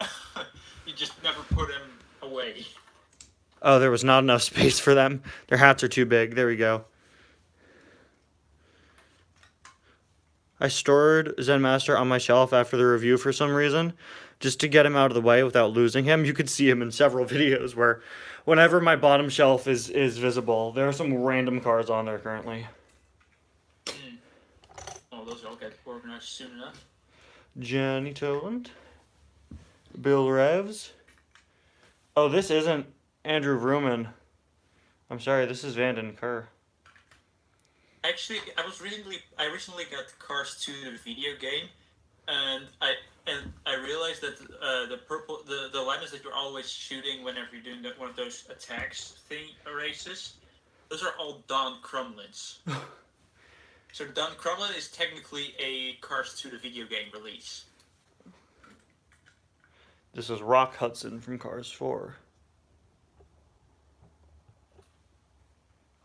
You just never put him away. Oh, there was not enough space for them. Their hats are too big. There we go. I stored Zen Master on my shelf after the review for some reason, just to get him out of the way without losing him. You could see him in several videos where whenever my bottom shelf is visible, there are some random cars on there currently. Oh, those will get organized soon enough. Jenny Toland. Bill Revs. Oh, this isn't Andrew Vrooman. I'm sorry, this is Vanden Kerr. Actually, I recently got Cars 2 the video game, and I realized that the lemons that you're always shooting whenever you're doing one of those attacks races, those are all Don Crumlins. So Don Crumlin is technically a Cars 2 the video game release. This is Rock Hudson from Cars 4.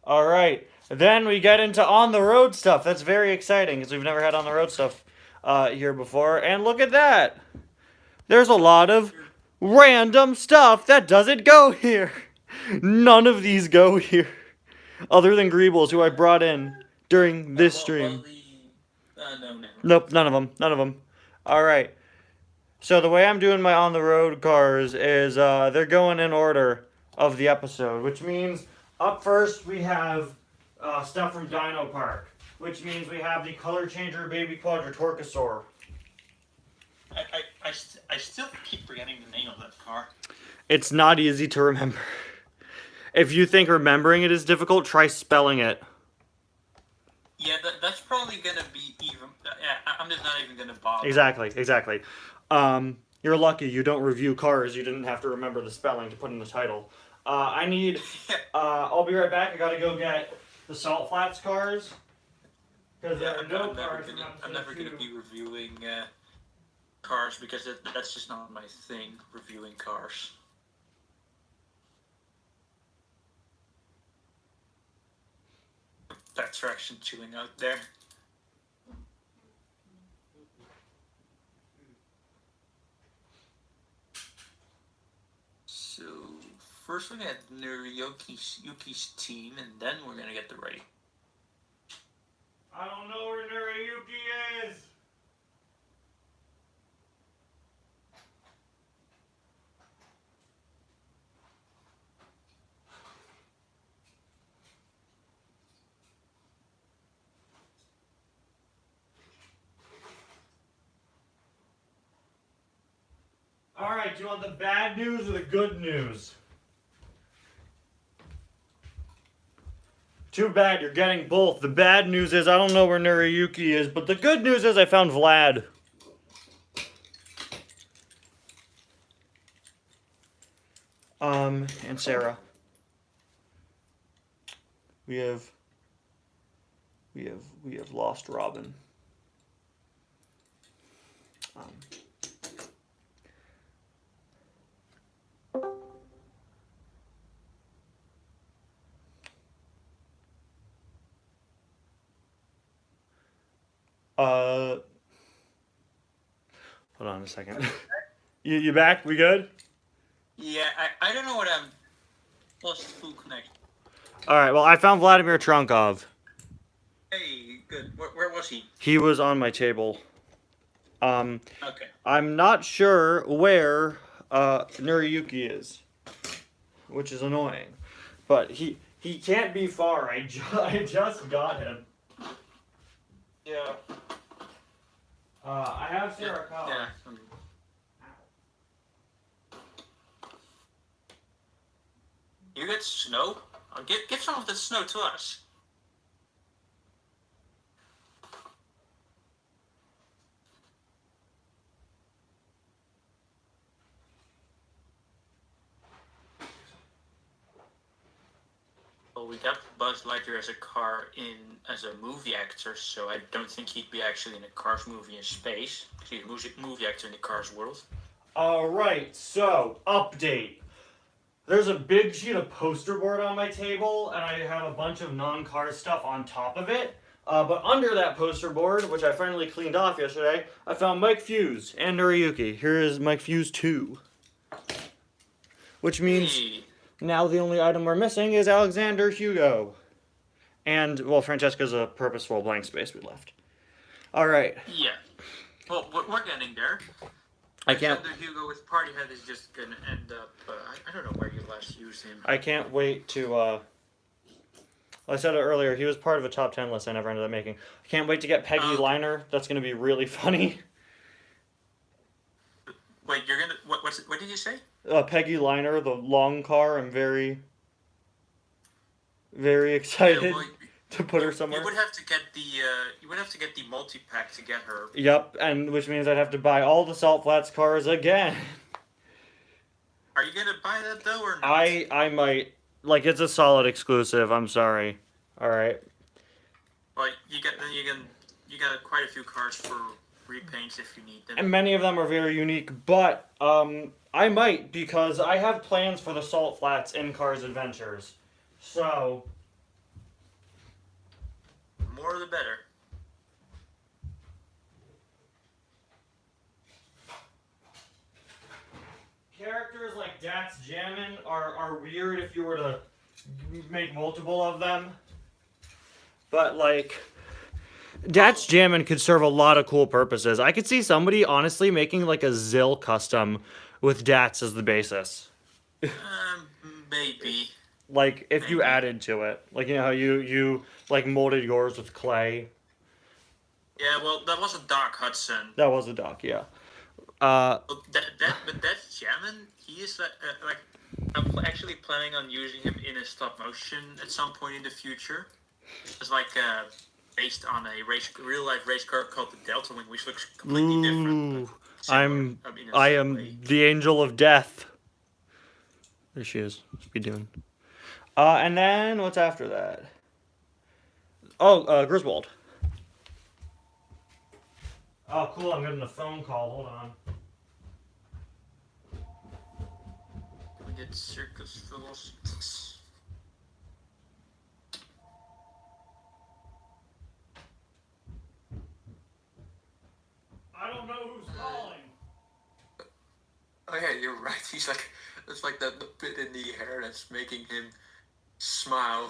All right, then we get into on-the-road stuff. That's very exciting because we've never had on-the-road stuff here before. And look at that. There's a lot of random stuff that doesn't go here. None of these go here. Other than Greebles, who I brought in during this stream. No. Nope, none of them. None of them. All right. So the way I'm doing my on-the-road cars is they're going in order of the episode, which means up first we have stuff from Dino Park, which means we have the Color Changer Baby Quadratorkosaur. I still keep forgetting the name of that car. It's not easy to remember. If you think remembering it is difficult, try spelling it. Yeah, that's probably gonna be even. I'm just not even gonna bother. Exactly. You're lucky you don't review cars. You didn't have to remember the spelling to put in the title. I'll be right back. I gotta go get the Salt Flats cars. Because there are no cars. I'm never gonna be reviewing cars because that's just not my thing. Reviewing cars. That traction chewing out there. So first we're gonna get Yuki's team, and then we're gonna get the raid. I don't know where Noriyuki is. right, do you want the bad news or the good news? Too bad, you're getting both. The bad news is I don't know where Noriyuki is, but the good news is I found Vlad. And Sarah. We have lost Robin. Hold on a second. You back? We good? Yeah, I don't know what I'm lost full connection. All right. Well, I found Vladimir Trunkov. Hey, good. Where was he? He was on my table. Okay. I'm not sure where Noriyuki is, which is annoying, but he can't be far. I just got him. Yeah. I have Sarah Kyle. Yeah. You get snow? Give some of the snow to us. Well, we got Buzz Lightyear as a movie actor, so I don't think he'd be actually in a Cars movie in space. He's a movie actor in the Cars world. Alright, so, update. There's a big sheet of poster board on my table, and I have a bunch of non-car stuff on top of it. But under that poster board, which I finally cleaned off yesterday, I found Mike Fuse and Noriyuki. Here is Mike Fuse 2. Which means Hey. now the only item we're missing is Alexander Hugo. And, well, Francesca's a purposeful blank space we left. Alright. Yeah. Well, we're getting there. I can't. Alexander Hugo with Party Head is just gonna end up. I don't know where you last used him. I can't wait to. I said it earlier. He was part of a top 10 list I never ended up making. I can't wait to get Peggy Liner. That's gonna be really funny. Wait, you're gonna what did you say? Peggy Liner, the long car. I'm very, very excited Yeah, well, to put her somewhere. You would have to get the multi-pack to get her. Yep, and which means I'd have to buy all the Salt Flats cars again. Are you gonna buy that though or not? I might. Like, it's a solid exclusive. I'm sorry. All right. Well, you got quite a few cars for repaints if you need them. And many of them are very unique, but I might, because I have plans for the Salt Flats in Cars Adventures. So, More the better. characters like Dats Jammin' are weird if you were to make multiple of them. But, like, Dats Jammin' could serve a lot of cool purposes. I could see somebody, honestly, making, like, a Zill custom with Dats as the basis. Maybe. Like, if you added to it. Like, you know how you like, molded yours with clay? Yeah, well, that was a Doc Hudson. That was a doc, yeah. But that's Jammin'. He is like I'm actually planning on using him in a stop motion at some point in the future. It's like based on a real life race car called the Delta Wing, which looks completely different. I am the angel of death. There she is. What's she doing? And then what's after that? Oh, Griswold. Oh, cool. I'm getting a phone call. Hold on. We get Circus Velocities. I don't know who's calling. Oh yeah, you're right. He's like, it's like the bit in the hair that's making him smile.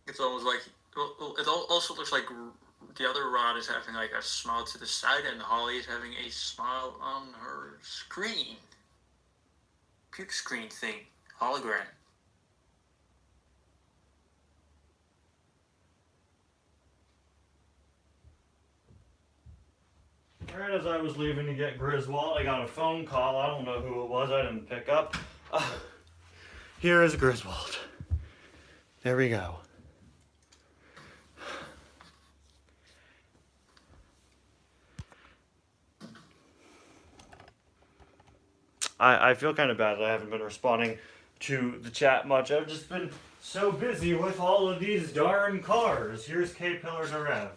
It's almost like it also looks like the other Rod is having like a smile to the side, and Holly is having a smile on her screen. Puke screen thing, hologram. Right as I was leaving to get Griswold, I got a phone call. I don't know who it was. I didn't pick up. Here is Griswold. There we go. I feel kind of bad that I haven't been responding to the chat much. I've just been so busy with all of these darn cars. Here's K Pillar to Rev.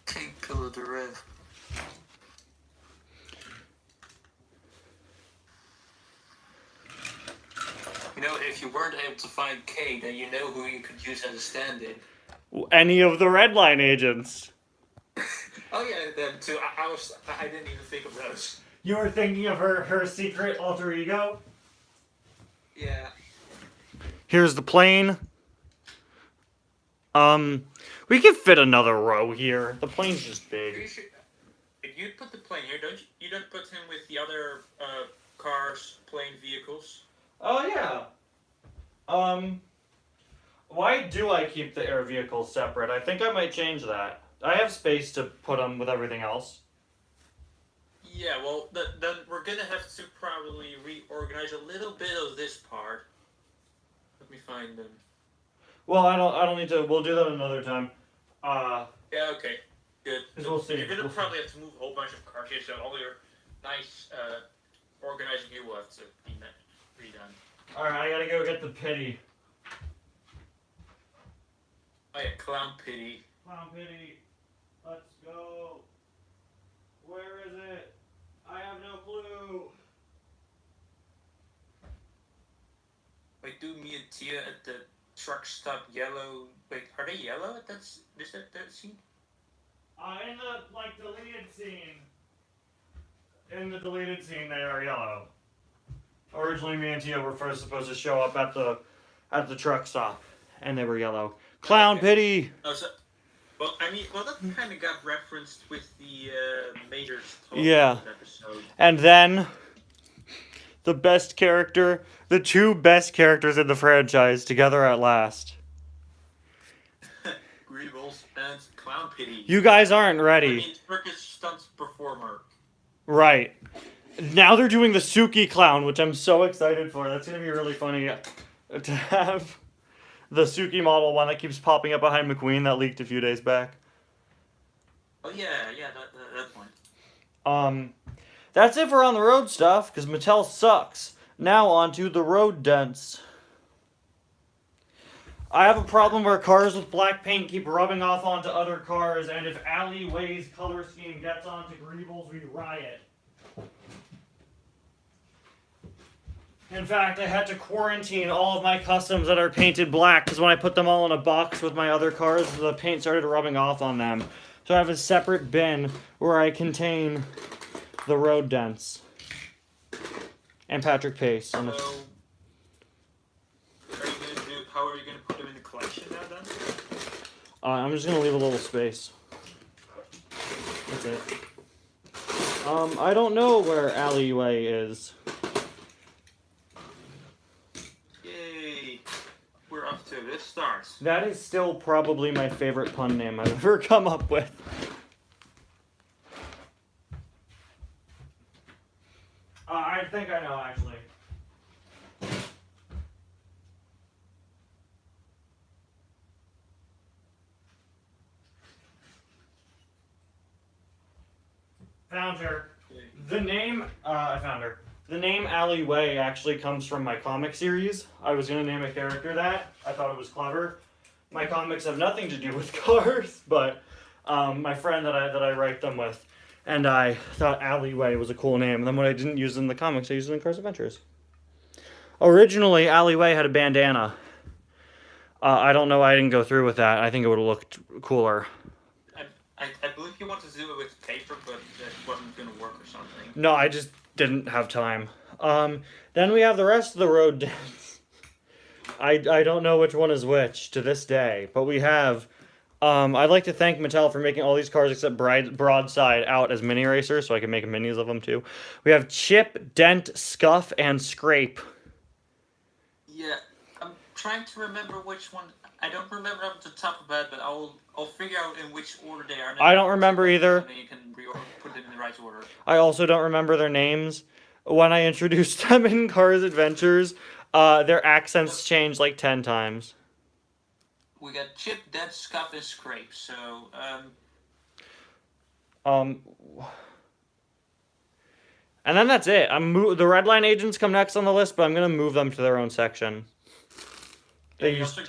Take Pillar to Rev. You know, if you weren't able to find K, then you know who you could use as a stand-in. Any of the Red Line agents. Oh yeah, them too. I didn't even think of those. You were thinking of her secret alter ego? Yeah. Here's the plane. We could fit another row here. The plane's just big. You'd put the plane here, don't you? You don't put him with the other cars, plane, vehicles. Oh yeah. Why do I keep the air vehicles separate? I think I might change that. I have space to put them with everything else. Yeah, well, then we're gonna have to probably reorganize a little bit of this part. Let me find them. Well, I don't need to. We'll do that another time. Yeah, okay, good. We'll see. You're gonna probably have to move a whole bunch of cars here, so all your nice organizing here will have to be redone. All right, I gotta go get the pity. Oh yeah, clown pity. Clown pity. Let's go. Where is it? I have no clue. Wait, do me and Tia at the truck stop yellow? Wait, are they yellow at that scene? In the deleted scene. In the deleted scene, they are yellow. Originally, me and Tia were first supposed to show up at the truck stop, and they were yellow. Clown pity. Oh, so, well, I mean, that kind of got referenced with the Major's talk episode. And then the best character, the two best characters in the franchise together at last. Greebles and Clown Pity. You guys aren't ready. I mean, circus stunts performer. Right. Now they're doing the Suki clown, which I'm so excited for. That's going to be really funny to have the Suki model one that keeps popping up behind McQueen that leaked a few days back. Oh, yeah, that one. That's it for on the road stuff, because Mattel sucks. Now on to the road dents. I have a problem where cars with black paint keep rubbing off onto other cars, and if Alleyway's color scheme gets onto Greebles, we riot. In fact, I had to quarantine all of my customs that are painted black, because when I put them all in a box with my other cars, the paint started rubbing off on them. So I have a separate bin where I contain the road dents. And Patrick Pace. So, how are you going to put them in the collection now, then? I'm just going to leave a little space. That's it. I don't know where Alleyway is. Yay! We're off to a good start. That is still probably my favorite pun name I've ever come up with. I think I know, actually. Found her. The name, I found her. The name Alleyway actually comes from my comic series. I was going to name a character that. I thought it was clever. My comics have nothing to do with cars, but my friend that I write them with, and I thought Alleyway was a cool name. And then when I didn't use it in the comics, I used it in Cars Adventures. Originally, Alleyway had a bandana. I don't know why I didn't go through with that. I think it would have looked cooler. I believe you wanted to do it with paper, but that wasn't going to work or something. No, I just didn't have time. Then we have the rest of the road dents. I don't know which one is which to this day, but we have... I'd like to thank Mattel for making all these cars except Broadside out as mini racers, so I can make minis of them too. We have Chip, Dent, Scuff, and Scrape. Yeah, I'm trying to remember which one. I don't remember off the top of that, but I'll figure out in which order they are. I don't remember either. And then you can put them in the right order. I also don't remember their names. When I introduced them in Cars Adventures, their accents changed like 10 times. We got Chip, Dent, Scuff, and Scrape. So, and then that's it. The Red Line agents come next on the list, but I'm gonna move them to their own section. you also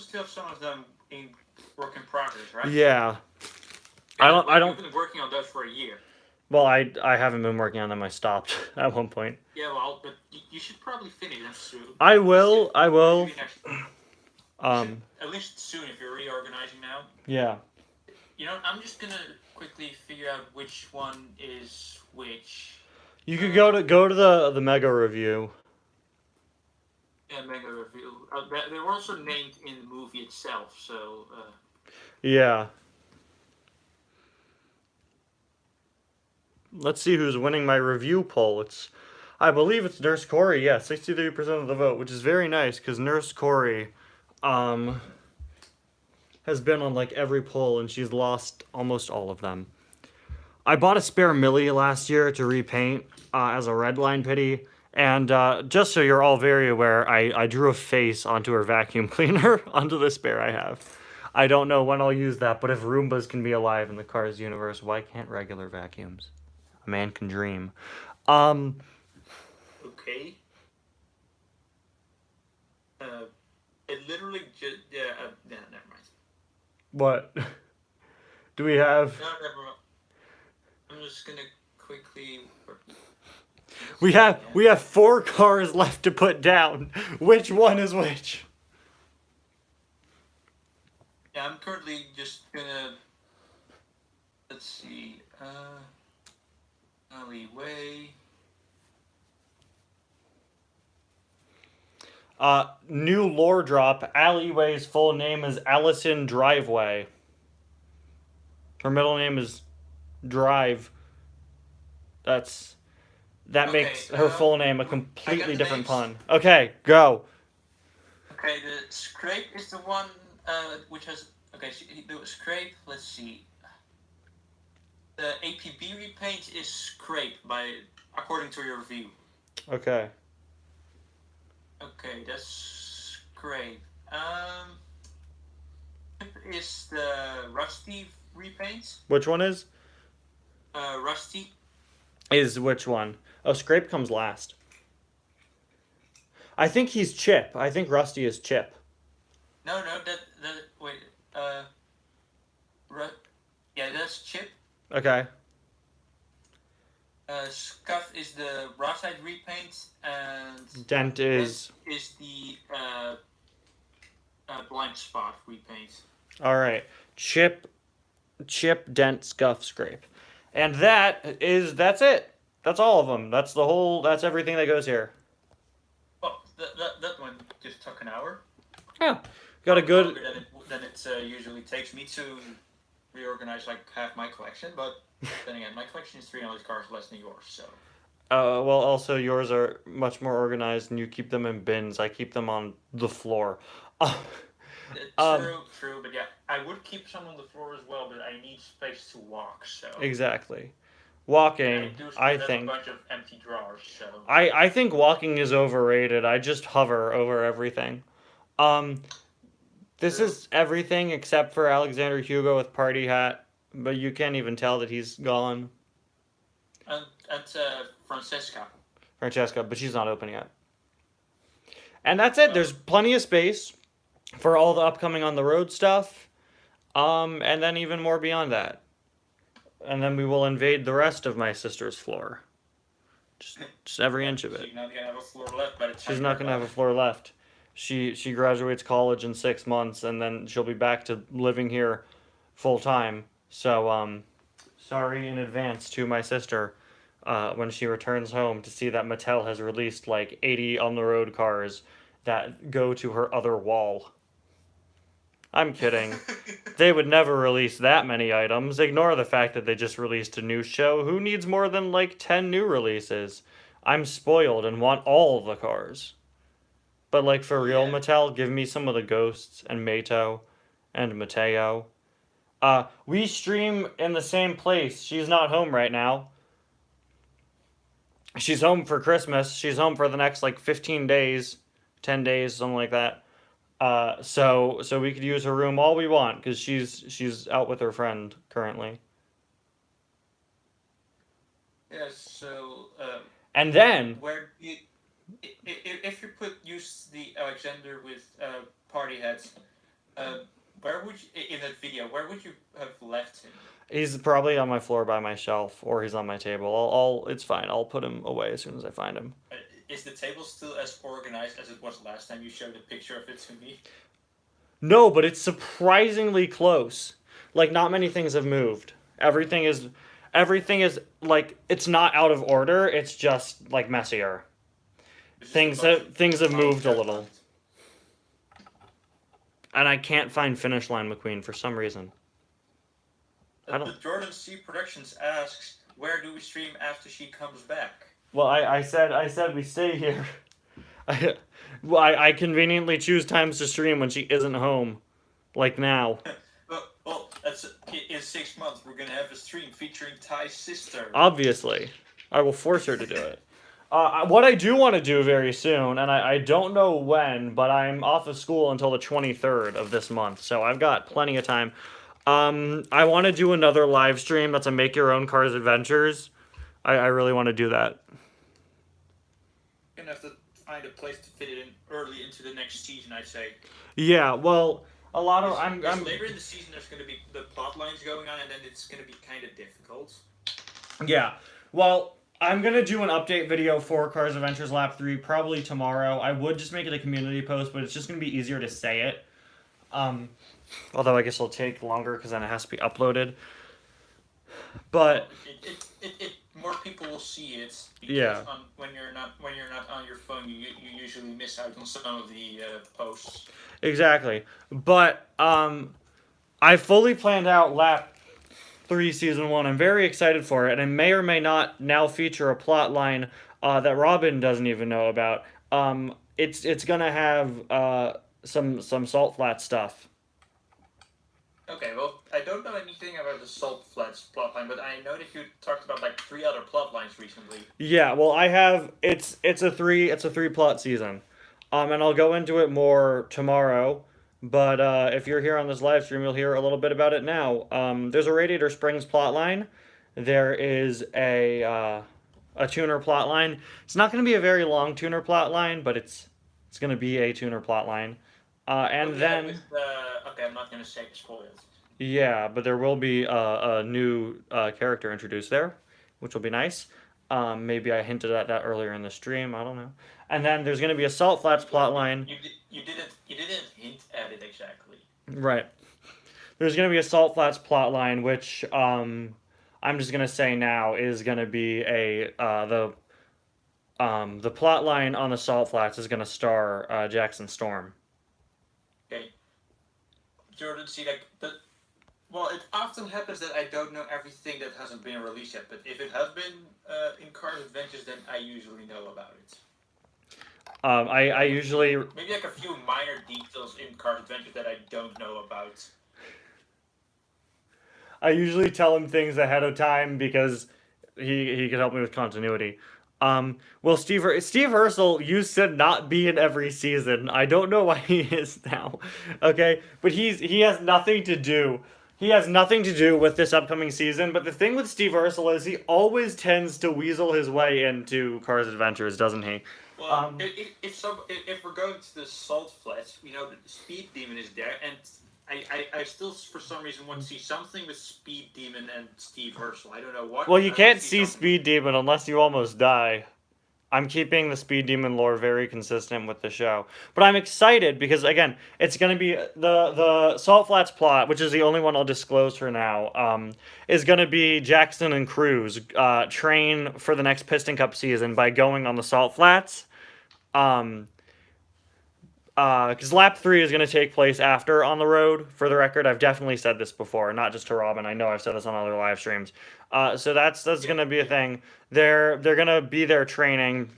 still have some of them in work in progress, right? Yeah. You've been working on those for a year. Well, I haven't been working on them. I stopped at one point. Yeah, well, but you should probably finish them soon. I will. At least soon if you're reorganizing now. Yeah. You know, I'm just gonna quickly figure out which one is which. You could go to the mega review. Yeah, mega review. They were also named in the movie itself, so. Yeah. Let's see who's winning my review poll. I believe it's Nurse Corey. Yeah, 63% of the vote, which is very nice because Nurse Corey, has been on like every poll and she's lost almost all of them. I bought a spare Millie last year to repaint as a red line pity, and just so you're all very aware, I drew a face onto her vacuum cleaner onto the spare I have. I don't know when I'll use that, but if Roombas can be alive in the Cars universe, why can't regular vacuums? A man can dream. Okay. It literally just never mind. What? Do we have? No, never mind. I'm just gonna quickly. We have 4 cars left to put down. Which one is which? Yeah, I'm currently just gonna. Let's see. Alleyway. New lore drop. Alleyway's full name is Allison Driveway. Her middle name is Drive. That makes her full name a completely different pun. Okay, go. Okay, the Scrape is the one which has. Okay, so the Scrape. Let's see. The APB repaint is Scrape according to your review. Okay. Okay, that's Scrape. Is the Rusty repaint? Which one is? Rusty. Is which one? Oh, Scrape comes last. I think he's Chip. I think Rusty is Chip. No, wait. Yeah, that's Chip. Okay. Scuff is the broadside repaint, and Dent is the blind spot repaint. all right. Chip, Dent, Scuff, Scrape, and that's it. That's all of them. That's everything that goes here. Well, that one just took an hour. Yeah, got a good. Longer than it usually takes me to reorganize like half my collection, but then again, my collection is 300 cars less than yours, so. Well, also yours are much more organized, and you keep them in bins. I keep them on the floor. True, but yeah, I would keep some on the floor as well, but I need space to walk, so. Exactly. Walking, I think. A bunch of empty drawers, so. I think walking is overrated. I just hover over everything. This is everything except for Alexander Hugo with party hat, but you can't even tell that he's gone. And Francesca, but she's not open yet. And that's it. There's plenty of space for all the upcoming on the road stuff, and then even more beyond that. And then we will invade the rest of my sister's floor. Just every inch of it. She's not gonna have a floor left, but she's not gonna have a floor left. She graduates college in 6 months, and then she'll be back to living here full time. So, sorry in advance to my sister when she returns home to see that Mattel has released like 80 on the road cars that go to her other wall. I'm kidding. They would never release that many items. Ignore the fact that they just released a new show. Who needs more than like 10 new releases? I'm spoiled and want all the cars. But like for real, Yeah. Mattel, give me some of the ghosts and Mato and Mateo. We stream in the same place. She's not home right now. She's home for Christmas. She's home for the next like 15 days, 10 days, something like that. So we could use her room all we want because she's out with her friend currently. Yeah. So And then where you, if you use the Alexander with party hats, where would you in that video? Where would you have left him? he's probably on my floor by my shelf, or he's on my table. I'll it's fine. I'll put him away as soon as I find him. Is the table still as organized as it was last time you showed a picture of it to me? No, but it's surprisingly close. Like not many things have moved. Everything is like it's not out of order. It's just like messier. It's just Things have moved a left. little. And I can't find Finish Line McQueen for some reason. I don't. The Jordan C Productions asks, "Where do we stream after she comes back?" Well, I said we stay here. I conveniently choose times to stream when she isn't home, like now. Well, that's in 6 months. We're gonna have a stream featuring Ty's sister. Obviously, I will force her to do it. What I do want to do very soon, and I don't know when, but I'm off of school until the 23rd of this month, so I've got plenty of time. I want to do another live stream that's a make your own Cars Adventures. I really want to do that. You're gonna have to find a place to fit it in early into the next season, I'd say. Yeah, well, a lot of Because later in the season, there's gonna be the plot lines going on, and then it's gonna be kind of difficult. Yeah. Well, I'm gonna do an update video for Cars Adventures Lap 3 probably tomorrow. I would just make it a community post, but it's just gonna be easier to say it. Although I guess it'll take longer because then it has to be uploaded. But More people will see it. Because yeah. When you're not on your phone, you usually miss out on some of the posts. Exactly. But I fully planned out Lap 3 Season 1. I'm very excited for it, and it may or may not now feature a plot line that Robin doesn't even know about. It's gonna have some salt flat stuff. Okay, well, I don't know anything about the Salt Flats plotline, but I know that you talked about like 3 other plotlines recently. Yeah, well, I have it's a three plot season, and I'll go into it more tomorrow. But if you're here on this live stream, you'll hear a little bit about it now. There's a Radiator Springs plotline. There is a tuner plotline. It's not going to be a very long tuner plotline, but it's going to be a tuner plotline. And then okay, I'm not gonna say spoil it. yeah, but there will be a new character introduced there, which will be nice. Maybe I hinted at that earlier in the stream. I don't know. And then there's going to be a Salt Flats plotline. You didn't hint at it exactly. Right. There's going to be a Salt Flats plotline, which I'm just going to say now is going to be the plotline on the Salt Flats is going to star Jackson Storm. Okay. Jordan, see, well, it often happens that I don't know everything that hasn't been released yet, but if it has been in Cars Adventures, then I usually know about it. I usually... Maybe like a few minor details in Cars Adventures that I don't know about. I usually tell him things ahead of time because he can help me with continuity. Well, Steve Ursel used to not be in every season. I don't know why he is now. Okay, but he has nothing to do. He has nothing to do with this upcoming season. But the thing with Steve Ursel is he always tends to weasel his way into Cars Adventures, doesn't he? Well, if we're going to the Salt Flats, you know, the Speed Demon is there, and I still, for some reason, want to see something with Speed Demon and Steve Ursel. I don't know what. Well, you can't see Speed Demon unless you almost die. I'm keeping the Speed Demon lore very consistent with the show. But I'm excited because, again, it's going to be the Salt Flats plot, which is the only one I'll disclose for now, is going to be Jackson and Cruz train for the next Piston Cup season by going on the Salt Flats. Because Lap 3 is going to take place after On the Road. For the record, I've definitely said this before, not just to Robin. I know I've said this on other live streams. So that's gonna be a thing. They're gonna be there training.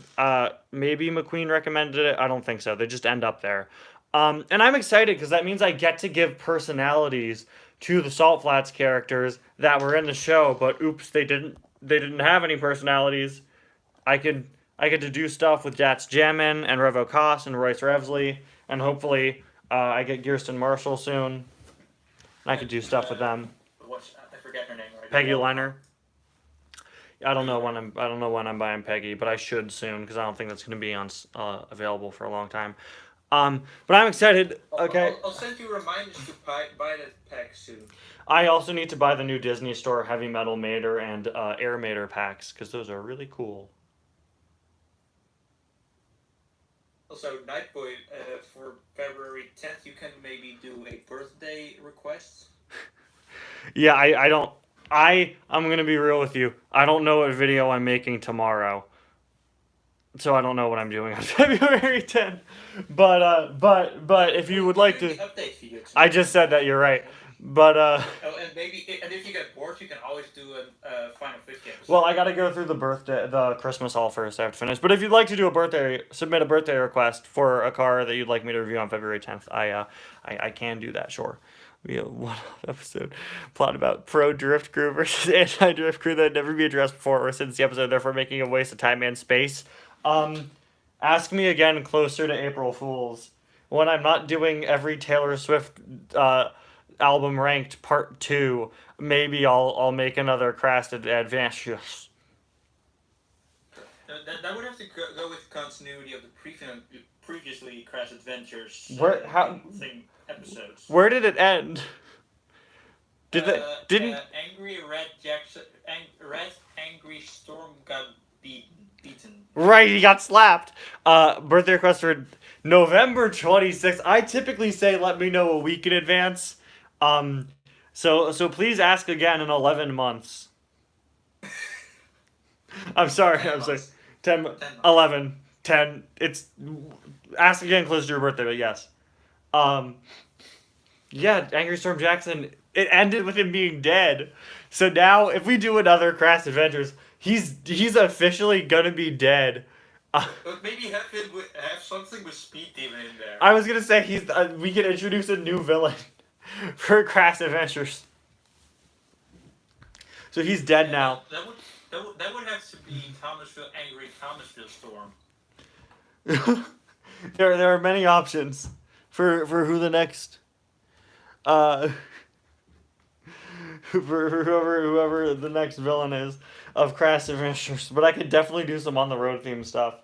Maybe McQueen recommended it. I don't think so. They just end up there. And I'm excited because that means I get to give personalities to the Salt Flats characters that were in the show, but oops, they didn't have any personalities. I get to do stuff with Jats Jammin and Revo Koss and Royce Revsley, and hopefully I get Kirsten Marshall soon. And I could do stuff with them. I forget her name. Right? Peggy Leonard. I don't know when I'm buying Peggy, but I should soon because I don't think that's going to be on available for a long time. But I'm excited. Okay. I'll send you reminders to buy that pack soon. I also need to buy the new Disney Store Heavy Metal Mater and Air Mater packs because those are really cool. Also, Nightboy, for February 10th, you can maybe do a birthday request. Yeah, I'm going to be real with you. I don't know what video I'm making tomorrow. So I don't know what I'm doing on February 10th. But if you would like to... Update for you I just said that, you're right. But and if you get bored, you can always do a Final 50 episode. Well, I got to go through the Christmas haul first. I have to finish. But if you'd like to do submit a birthday request for a car that you'd like me to review on February 10th, I can do that, sure. We have one episode plot about pro drift crew versus anti drift crew that would never be addressed before or since the episode, therefore making a waste of time and space. Ask me again closer to April Fools when I'm not doing every Taylor Swift album ranked part 2. Maybe I'll make another Crash Adventures. That would have to go with continuity of the previously Crash Adventures episodes. Where did it end? Didn't Angry Red Jackson, Red Angry Storm got beaten. Right, he got slapped. Birthday request for November 26th. I typically say let me know a week in advance. So please ask again in 11 months. I'm sorry. 10, 11, 10. It's ask again close to your birthday, but yes. Yeah, Angry Storm Jackson, it ended with him being dead. So now if we do another Crash Adventures, he's officially gonna be dead. But maybe have something with Speed Demon in there. I was gonna say we can introduce a new villain for Crash Adventures. So he's dead now. That would have to be Angry Thomasville Storm. There are many options for who the next for whoever the next villain is of Crash Adventures, but I could definitely do some on the road theme stuff.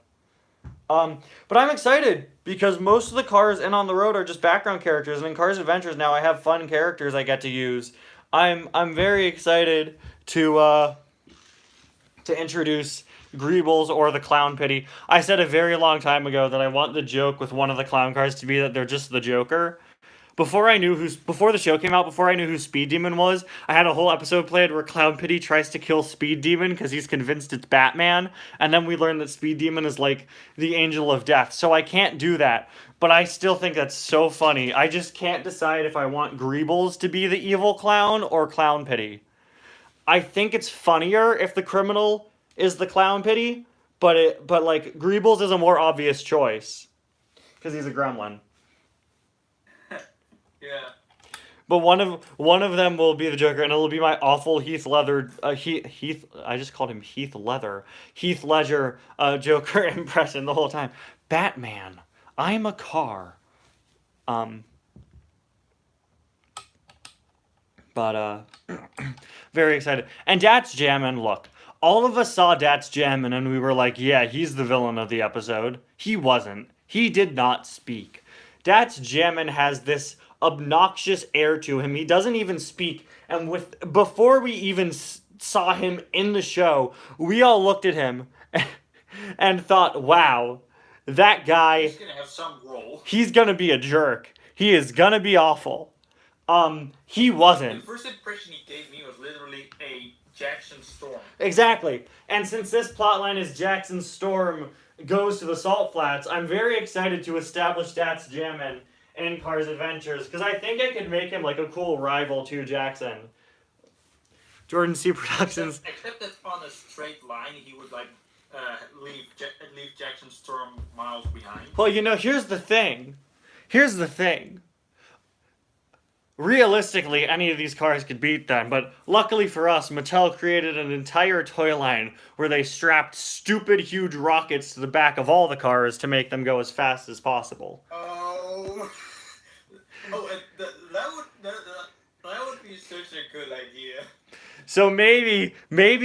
But I'm excited because most of the cars in on the road are just background characters, and in Cars Adventures now I have fun characters I get to use. I'm very excited to introduce Greebles or the Clown Pity. I said a very long time ago that I want the joke with one of the clown cars to be that they're just the Joker. Before the show came out, before I knew who Speed Demon was, I had a whole episode planned where Clown Pity tries to kill Speed Demon because he's convinced it's Batman, and then we learn that Speed Demon is like the angel of death. So I can't do that, but I still think that's so funny. I just can't decide if I want Greebles to be the evil clown or Clown Pity. I think it's funnier if the criminal is the Clown Pity, but like Greebles is a more obvious choice because he's a gremlin. Yeah. But one of them will be the Joker, and it'll be my awful Heath Ledger. I just called him Heath Leather. Heath Ledger Joker impression the whole time. Batman, I'm a car. But very excited. And Dat's Jammin', look, all of us saw Dat's Jammin' and we were like, yeah, he's the villain of the episode. He wasn't. He did not speak. Dat's Jammin' has this obnoxious air to him. He doesn't even speak. And before we even saw him in the show, we all looked at him and thought, wow, that guy, he's gonna have some role. He's gonna be a jerk. He is gonna be awful. He wasn't. The first impression he gave me was literally a Jackson Storm. Exactly. And since this plotline is Jackson Storm goes to the Salt Flats, I'm very excited to establish Dat's Jammin' in Cars Adventures, because I think I could make him like a cool rival to Jackson. Jordan C. Productions. Except that on a straight line, he would like leave Jackson Storm miles behind. Well, here's the thing. Here's the thing. Realistically, any of these cars could beat them, but luckily for us, Mattel created an entire toy line where they strapped stupid huge rockets to the back of all the cars to make them go as fast as possible. Oh, that would be such a good idea. So maybe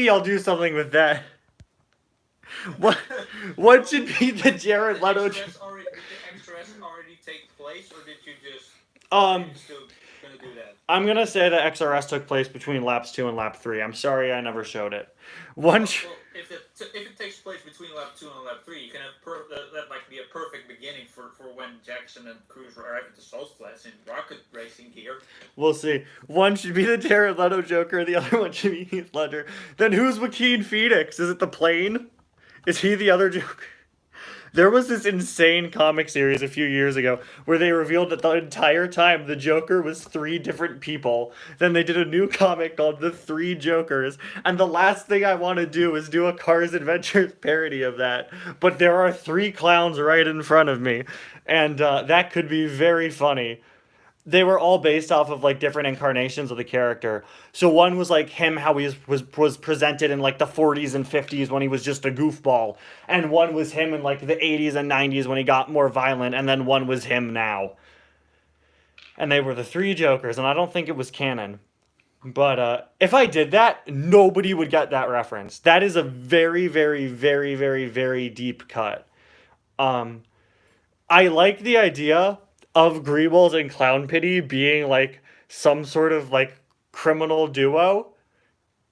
I'll do something with that. What should be the Jared Leto? Did the extras already take place, or did you just? Still gonna do that? I'm gonna say that XRS took place between laps 2 and lap 3. I'm sorry I never showed it. If it takes place between lap 2 and lap 3, you can have that might be a perfect beginning for when Jackson and Cruz arrive at the Salt Flats in rocket racing gear. We'll see. One should be the Jared Leto Joker, the other one should be Heath Ledger. Then who's Joaquin Phoenix? Is it the plane? Is he the other Joker? There was this insane comic series a few years ago where they revealed that the entire time the Joker was 3 different people. Then they did a new comic called The 3 Jokers. And the last thing I want to do is do a Cars Adventures parody of that. But there are 3 clowns right in front of me. And that could be very funny. They were all based off of like different incarnations of the character. So one was like him, how he was presented in like the 40s and 50s when he was just a goofball, and one was him in like the 80s and 90s when he got more violent, and then one was him now. And they were the 3 Jokers, and I don't think it was canon. But if I did that, nobody would get that reference. That is a very, very, very, very, very deep cut. I like the idea of Greebles and Clown Pity being like some sort of like criminal duo.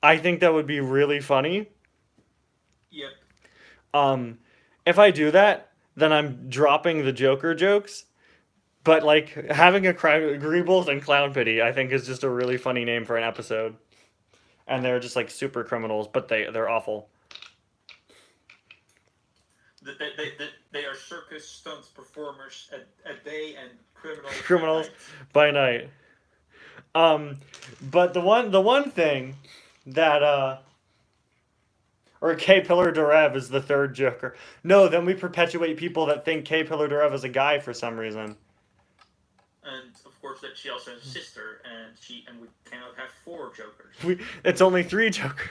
I think that would be really funny. Yep. If I do that, then I'm dropping the Joker jokes. But like having a Greebles and Clown Pity, I think is just a really funny name for an episode. And they're just like super criminals, but they're awful. They are circus stunt performers at day and criminals by night. But the one thing that or K Pillar Derev is the 3rd Joker. No, then we perpetuate people that think K Pillar Derev is a guy for some reason. And of course that she also has a sister, and we cannot have 4 Jokers. It's only 3 Jokers.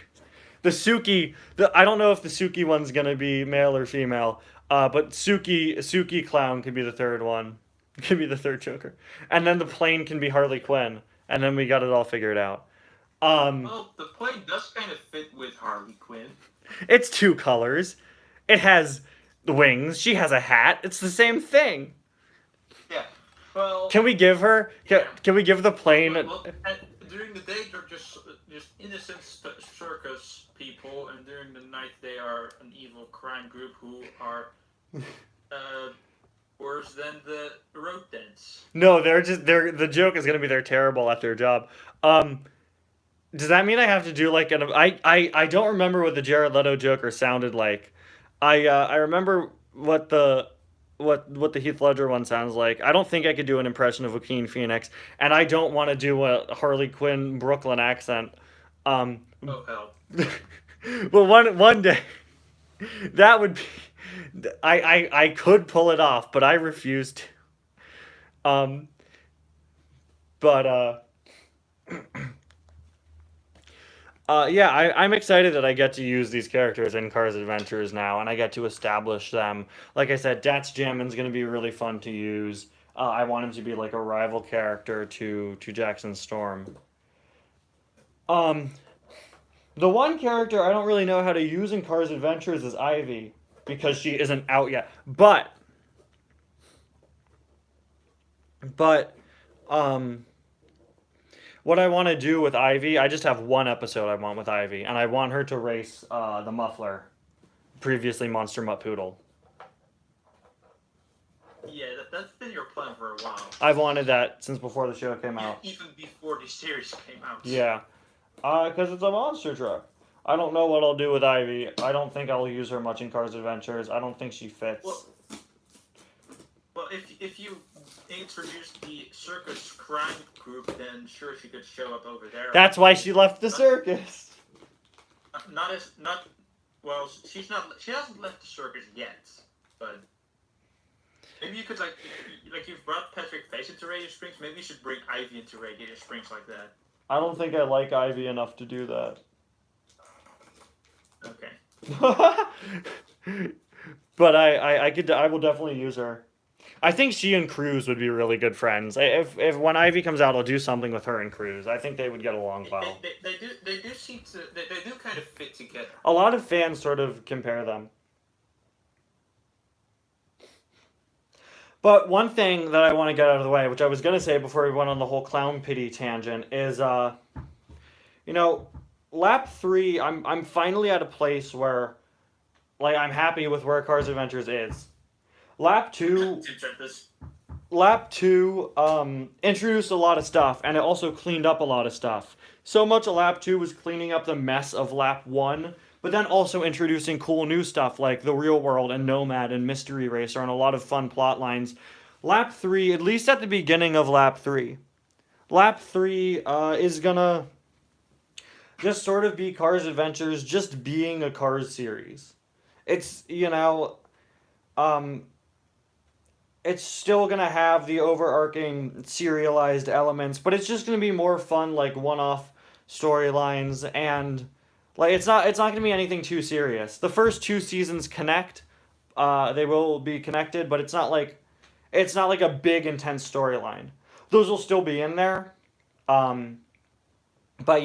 The Suki, I don't know if the Suki one's gonna be male or female, but Suki Clown could be the 3rd one. Could be the 3rd Joker. And then the plane can be Harley Quinn. And then we got it all figured out. Well, the plane does kind of fit with Harley Quinn. It's 2 colors. It has the wings. She has a hat. It's the same thing. Yeah. Well. Can we give her? Can we give the plane? Well, during the day they're just innocent circus people, and during the night they are an evil crime group who are worse than the road dance. No, the joke is gonna be they're terrible at their job. Does that mean I have to do like I don't remember what the Jared Leto Joker sounded like. I remember what the Heath Ledger one sounds like. I don't think I could do an impression of Joaquin Phoenix, and I don't want to do a Harley Quinn Brooklyn accent. Oh hell. Well, one day that would be. I could pull it off, but I refuse to. Yeah, I'm excited that I get to use these characters in Cars Adventures now, and I get to establish them. Like I said, Dats Jammin's going to be really fun to use. I want him to be like a rival character to Jackson Storm. The one character I don't really know how to use in Cars Adventures is Ivy, because she isn't out yet. But what I want to do with Ivy, I just have one episode I want with Ivy, and I want her to race the Muffler, previously Monster Mutt Poodle. Yeah, that's been your plan for a while. I've wanted that since before the show came out. Even before the series came out. Yeah. Because it's a monster truck. I don't know what I'll do with Ivy. I don't think I'll use her much in Cars Adventures. I don't think she fits. Well, if you introduced the circus crime group, then sure she could show up over there. That's why she left the circus. Well, she hasn't left the circus yet, but maybe you could you've brought Patrick Face into Radio Springs, maybe you should bring Ivy into Radio Springs like that. I don't think I like Ivy enough to do that. Okay. But I will definitely use her. I think she and Cruz would be really good friends. If when Ivy comes out, I'll do something with her and Cruz. I think they would get along well. They do seem to they do kind of fit together. A lot of fans sort of compare them. But one thing that I want to get out of the way, which I was going to say before we went on the whole clown pity tangent, is lap 3, I'm finally at a place where I'm happy with where Cars Adventures is. Lap 2 introduced a lot of stuff, and it also cleaned up a lot of stuff. So much of lap 2 was cleaning up the mess of lap 1, but then also introducing cool new stuff like the Real World and Nomad and Mystery Racer and a lot of fun plot lines. Lap 3, at least at the beginning of lap 3, is gonna just sort of be Cars Adventures just being a Cars series. It's, it's still going to have the overarching serialized elements, but it's just going to be more fun, one-off storylines, and, it's not going to be anything too serious. The first 2 seasons connect, they will be connected, but it's not like a big, intense storyline. Those will still be in there, but,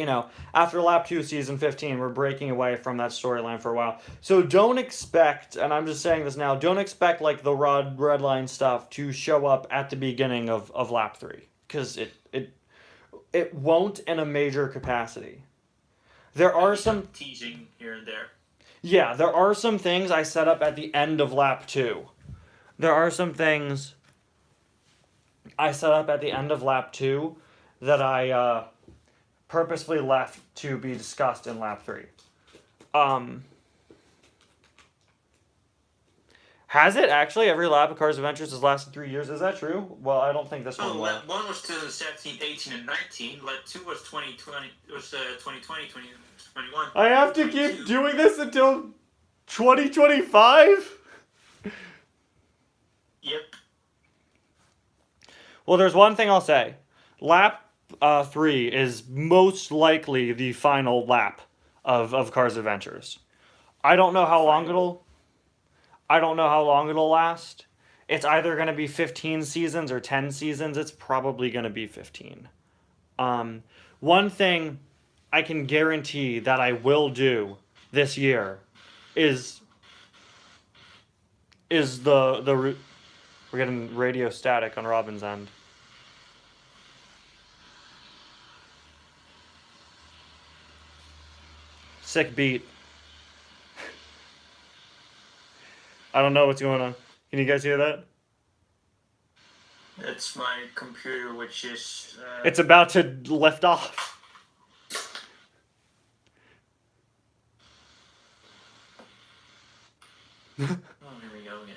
after lap 2, season 15, we're breaking away from that storyline for a while. So don't expect, and I'm just saying this now, don't expect, the red line stuff to show up at the beginning of lap 3. Because it won't in a major capacity. There are some teasing here and there. Yeah, there are some things I set up at the end of lap 2. There are some things I set up at the end of lap 2 that I, purposefully left to be discussed in lap 3. Has it actually? Every lap of Cars Adventures has lasted 3 years. Is that true? Well, I don't think this one will. Lap 1 was 2017, 18, and 19. Lap 2 was 2020. It was 2020, 2021. I have to keep doing this until 2025? Yep. Well, there's one thing I'll say. Lap 3 is most likely the final lap of Cars Adventures. I don't know how long it'll last. It's either going to be 15 seasons or 10 seasons. It's probably going to be 15. One thing I can guarantee that I will do this year is we're getting radio static on Robin's end. Sick beat. I don't know what's going on. Can you guys hear that? It's my computer, which is... It's about to lift off. Oh, here we go again.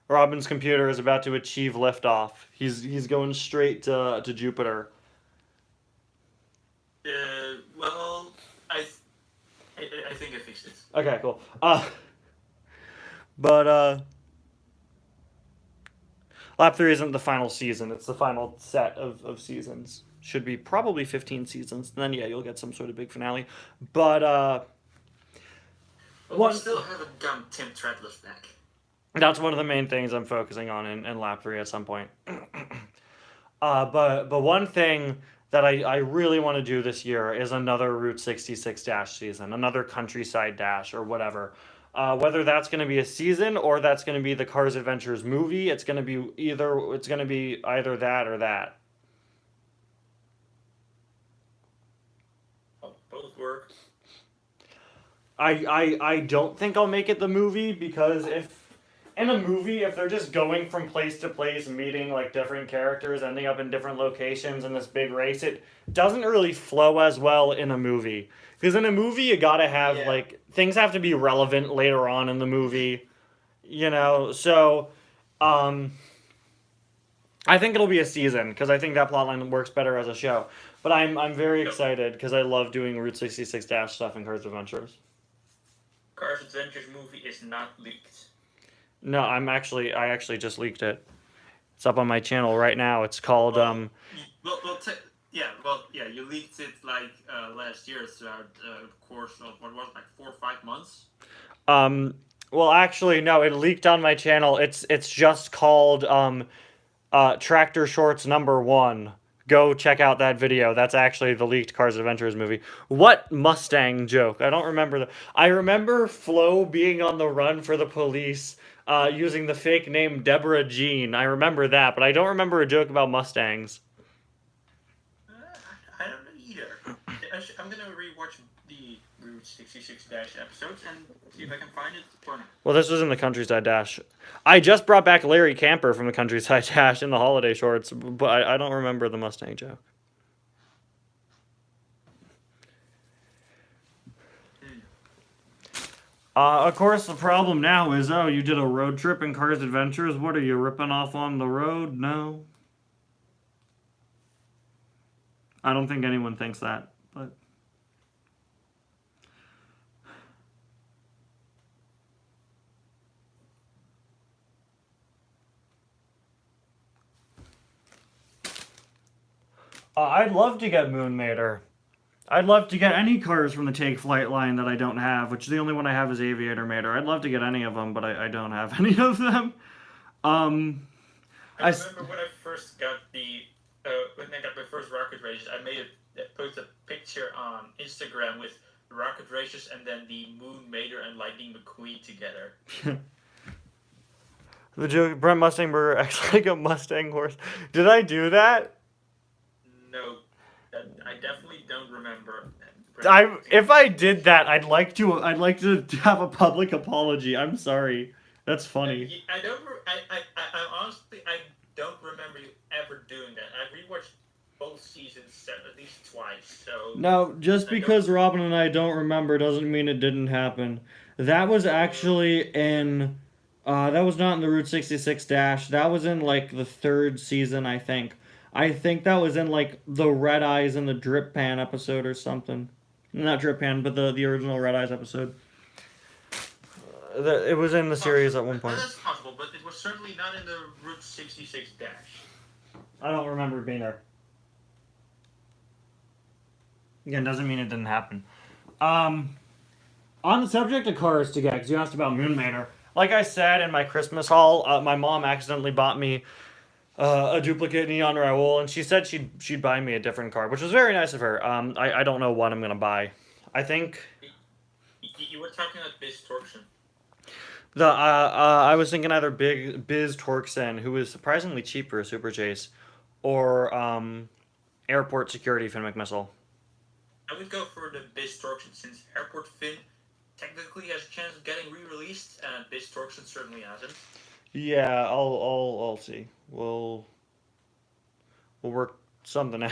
Robin's computer is about to achieve liftoff. He's going straight to Jupiter. Well, I think I fixed it. Okay, cool. But lap 3 isn't the final season. It's the final set of seasons. Should be probably 15 seasons. And then, yeah, you'll get some sort of big finale. But, we still haven't gotten Tim Treadless back. That's one of the main things I'm focusing on in lap 3 at some point. But one thing that I really want to do this year is another Route 66 Dash season, another Countryside Dash or whatever. Whether that's going to be a season or that's going to be the Cars Adventures movie, it's going to be either that or that. Both work. I don't think I'll make it the movie because if they're just going from place to place, meeting different characters, ending up in different locations in this big race, it doesn't really flow as well in a movie. Because in a movie, you gotta have, things have to be relevant later on in the movie, so, I think it'll be a season because I think that plotline works better as a show. But I'm very Yep. excited because I love doing Route 66 Dash stuff in Cars Adventures. Cars Adventures movie is not leaked. No, I actually just leaked it. It's up on my channel right now. It's called You leaked it like last year throughout the course of what was it, like 4 or 5 months. Well, actually, no, it leaked on my channel. It's just called Tractor Shorts #1. Go check out that video. That's actually the leaked Cars Adventures movie. What Mustang joke? I don't remember I remember Flo being on the run for the police, using the fake name Deborah Jean. I remember that, but I don't remember a joke about Mustangs. I don't know either. I'm gonna rewatch the Route 66 Dash episodes and see if I can find it. Well, this was in the Countryside Dash. I just brought back Larry Camper from the Countryside Dash in the holiday shorts, but I don't remember the Mustang joke. Of course, the problem now is, oh, you did a road trip in Cars Adventures? What are you, ripping off on the road? No. I don't think anyone thinks that, but... I'd love to get Moon Mater. I'd love to get any cars from the Take Flight line that I don't have, which the only one I have is Aviator Mater. I'd love to get any of them, but I don't have any of them. I remember when I first got when I got my first rocket races, I posted a picture on Instagram with rocket races and then the Moon Mater and Lightning McQueen together. The joke, Brent Mustang Burger acts like a Mustang horse. Did I do that? No, I definitely don't remember. If I did that, I'd like to have a public apology. I'm sorry. That's funny. I honestly don't remember you ever doing that. I rewatched both seasons at least twice. So no, just because Robin and I don't remember doesn't mean it didn't happen. That was actually in. That was not in the Route 66 Dash. That was in like the 3rd season, I think. I think that was in like the Red Eyes and the Drip Pan episode or something. Not Drip Pan, but the original Red Eyes episode. It was in the series at one point. That's possible, but it was certainly not in the Route 66 Dash. I don't remember being there. Again, doesn't mean it didn't happen. On the subject of cars to get, because you asked about Moon Manor. Like I said in my Christmas haul, my mom accidentally bought me a duplicate Neon Raoul, and she said she'd buy me a different car, which was very nice of her. I don't know what I'm gonna buy. I think you were talking about Biz Torsion. I was thinking either Biz Torkson, who was surprisingly cheap for a Super Chase, or Airport Security Finn McMissile. I would go for the Biz Torkson since Airport Finn technically has a chance of getting re-released, and Biz Torkson certainly hasn't. Yeah, I'll see. We'll work something out.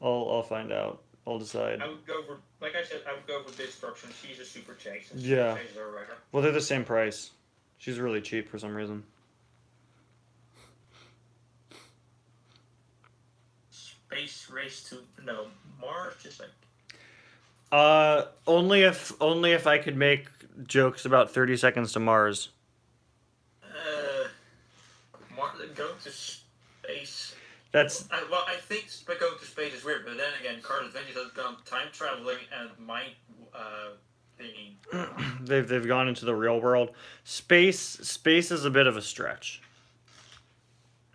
I'll find out. I'll decide. I would go for, like I said, I would go for Biz Torkson. She's a Super Chase. Yeah. Super Chases are rare. Well, they're the same price. She's really cheap for some reason. Space Race to Mars, just like. Only if I could make jokes about 30 Seconds to Mars. Going to space. That's. I think going to space is weird, but then again, Cars Adventures has gone time traveling and mind thingy. They've gone into the real world. Space is a bit of a stretch.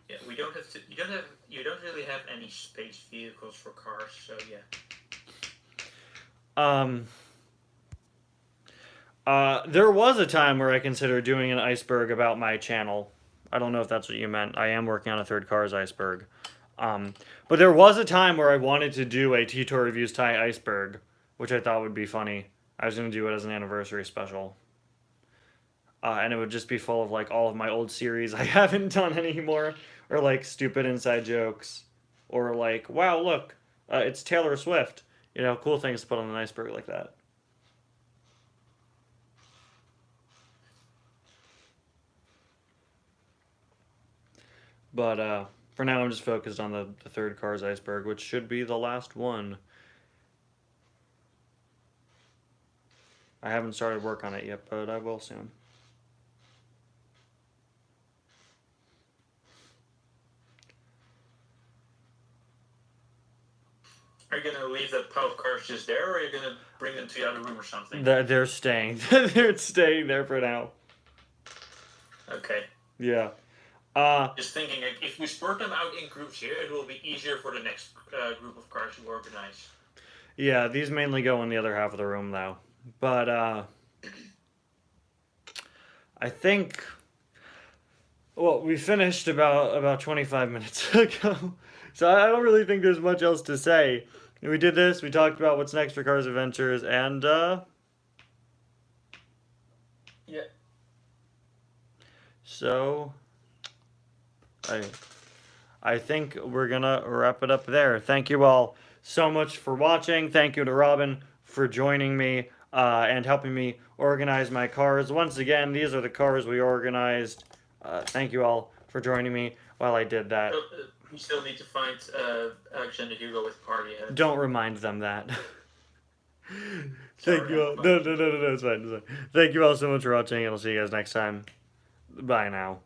Yeah, we don't have to. You don't really have any space vehicles for cars, so yeah. There was a time where I considered doing an iceberg about my channel. I don't know if that's what you meant. I am working on a third Cars iceberg. But there was a time where I wanted to do a T-Tour Reviews tie iceberg, which I thought would be funny. I was going to do it as an anniversary special. And it would just be full of like all of my old series I haven't done anymore, or like stupid inside jokes, or like, wow, look, it's Taylor Swift. You know, cool things to put on an iceberg like that. But for now, I'm just focused on the third car's iceberg, which should be the last one. I haven't started work on it yet, but I will soon. Are you gonna leave the pile of cars just there, or are you gonna bring them to the other room or something? They're staying. They're staying there for now. Okay. Yeah. Just thinking, like, if we sort them out in groups here, it will be easier for the next group of cars to organize. Yeah, these mainly go in the other half of the room, though. But, I think... Well, we finished about 25 minutes ago. So I don't really think there's much else to say. We did this, we talked about what's next for Cars Adventures, and, Yeah. So... I think we're gonna wrap it up there. Thank you all so much for watching. Thank you to Robin for joining me and helping me organize my cars. Once again, these are the cars we organized. Thank you all for joining me while I did that. We still need to find Alexander Hugo with party head. Don't remind them that. Sorry, Thank you all. No, it's fine. Thank you all so much for watching, and I'll see you guys next time. Bye now.